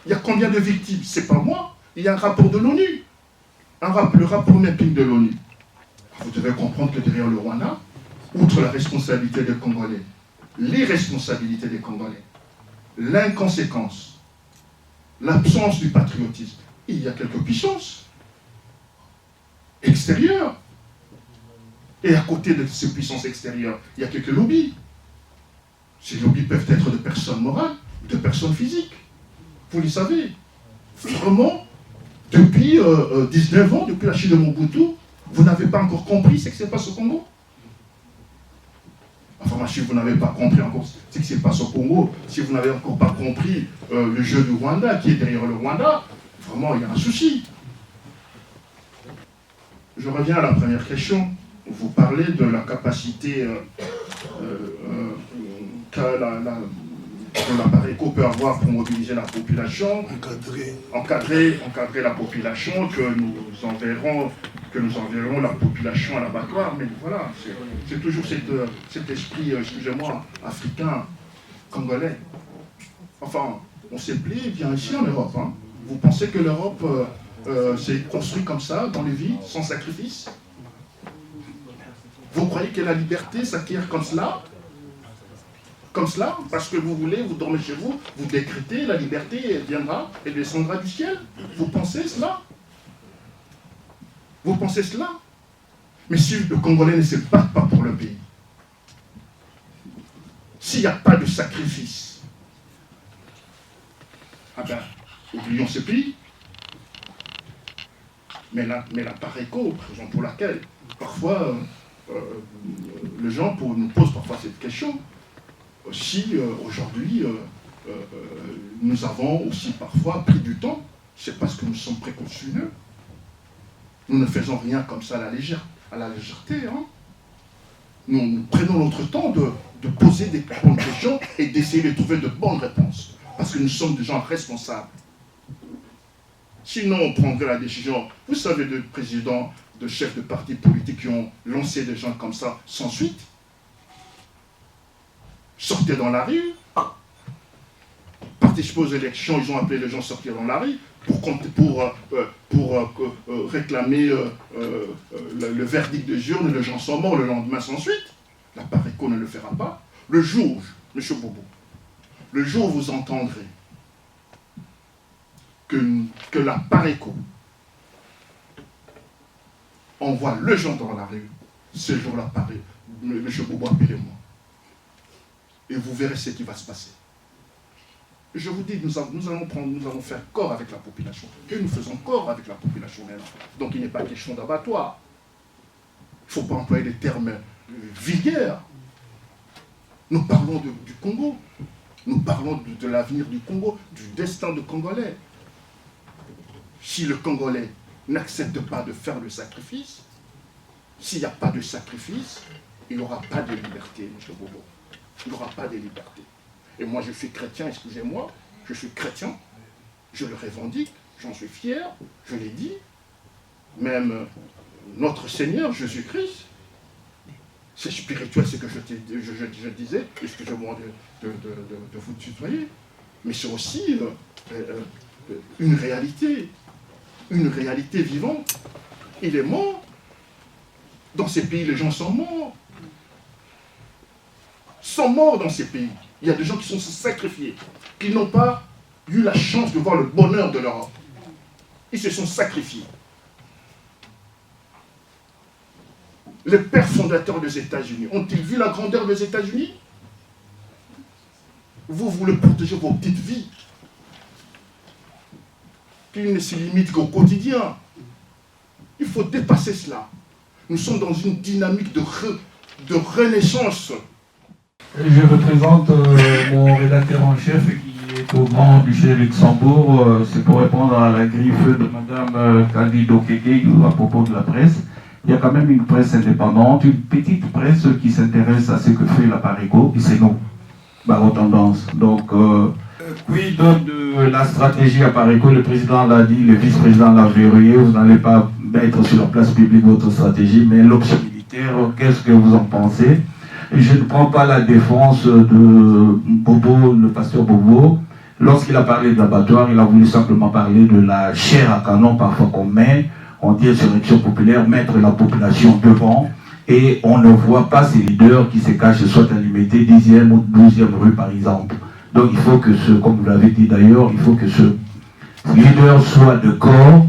il y a combien de victimes? C'est pas moi, il y a un rapport de l'ONU, le rapport mapping de l'ONU. Vous devez comprendre que derrière le Rwanda, outre la responsabilité des Congolais, l'irresponsabilité des Congolais, l'inconséquence, l'absence du patriotisme, il y a quelques puissances extérieures. Et à côté de ces puissances extérieures, il y a quelques lobbies. Ces lobbies peuvent être de personnes morales, de personnes physiques. Vous le savez. Vraiment, depuis 19 ans, depuis la chute de Mobutu, vous n'avez pas encore compris ce qui se passe au Congo. Enfin, si vous n'avez pas compris encore ce qui se passe au Congo, si vous n'avez encore pas compris le jeu du Rwanda, qui est derrière le Rwanda, vraiment, il y a un souci. Je reviens à la première question. Vous parlez de la capacité que l'appareil peut avoir pour mobiliser la population, encadrer la population, que nous enverrons la population à l'abattoir. Mais voilà, c'est toujours cet esprit, excusez-moi, africain, congolais. Enfin, on s'est plié bien ici en Europe. Hein. Vous pensez que l'Europe s'est construite comme ça, dans les vies, sans sacrifice? Vous croyez que la liberté s'acquiert comme cela? Comme cela? Parce que vous voulez, vous dormez chez vous, vous décrétez, la liberté elle viendra, elle descendra du ciel? Vous pensez cela? Vous pensez cela? Mais si le Congolais ne se bat pas pour le pays, s'il n'y a pas de sacrifice, ah ben, oublions ce pays. Mais la PARECO, raison pour laquelle, parfois, les gens nous posent parfois cette question. Si aujourd'hui, nous avons aussi parfois pris du temps, c'est parce que nous sommes précautionneux. Nous ne faisons rien comme ça à la légèreté. Hein. Nous prenons notre temps de poser des bonnes questions et d'essayer de trouver de bonnes réponses. Parce que nous sommes des gens responsables. Sinon, on prendrait la décision. Vous savez, de présidents, de chefs de partis politiques qui ont lancé des gens comme ça sans suite. Sortez dans la rue. Participer aux élections, ils ont appelé les gens à sortir dans la rue pour réclamer le verdict des urnes. Les gens sont morts le lendemain sans suite. La PARECO ne le fera pas. Le jour, M. Bobo, le jour où vous entendrez que la PARECO envoie le gens dans la rue, ce jour-là, M. Bobo, appelez-moi. Et vous verrez ce qui va se passer. Je vous dis, nous allons faire corps avec la population. Et nous faisons corps avec la population. Donc il n'est pas question d'abattoir. Il ne faut pas employer des termes vulgaires. Nous parlons du Congo. Nous parlons de l'avenir du Congo, du destin du Congolais. Si le Congolais n'accepte pas de faire le sacrifice, s'il n'y a pas de sacrifice, il n'y aura pas de liberté, M. Bobo. Il n'y aura pas de liberté. Et moi, je suis chrétien, excusez-moi, je suis chrétien, je le revendique, j'en suis fier, je l'ai dit. Même notre Seigneur, Jésus-Christ, c'est spirituel ce que je disais, excusez-moi de vous tutoyer, mais c'est aussi une réalité vivante. Il est mort. Dans ces pays, les gens sont morts. Sont morts dans ces pays. Il y a des gens qui sont sacrifiés, qui n'ont pas eu la chance de voir le bonheur de l'Europe. Ils se sont sacrifiés. Les pères fondateurs des États-Unis, ont-ils vu la grandeur des États-Unis? Vous voulez protéger vos petites vies, qui ne se limitent qu'au quotidien. Il faut dépasser cela. Nous sommes dans une dynamique de renaissance. Je représente mon rédacteur en chef qui est au Grand-Duché de Luxembourg. C'est pour répondre à la griffe de Mme Candide Okeke à propos de la presse. Il y a quand même une presse indépendante, une petite presse qui s'intéresse à ce que fait la PARECO, et c'est nous, Barreau Tendance. Donc, quid de la stratégie à PARECO? Le président l'a dit, le vice-président l'a verrouillé, vous n'allez pas mettre sur la place publique votre stratégie, mais l'option militaire, qu'est-ce que vous en pensez? Je ne prends pas la défense de Bobo, le pasteur Bobo. Lorsqu'il a parlé de l'abattoir, il a voulu simplement parler de la chair à canon parfois qu'on met, on dit insurrection populaire, mettre la population devant, et on ne voit pas ces leaders qui se cachent soit à Limité, 10e ou 12e rue par exemple. Donc il faut que comme vous l'avez dit d'ailleurs, il faut que ce leader soit de corps,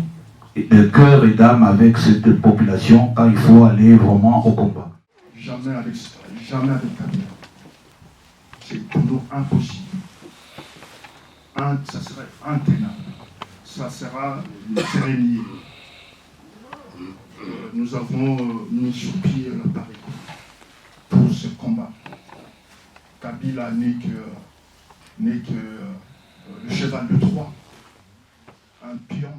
de cœur et d'âme avec cette population quand il faut aller vraiment au combat. Jamais avec Kabila. C'est pour nous impossible. Ça serait intenable. Ça sera une cérémonie. Nous avons mis sur pied la PARECO pour ce combat. Kabila n'est que le cheval de Troie, un pion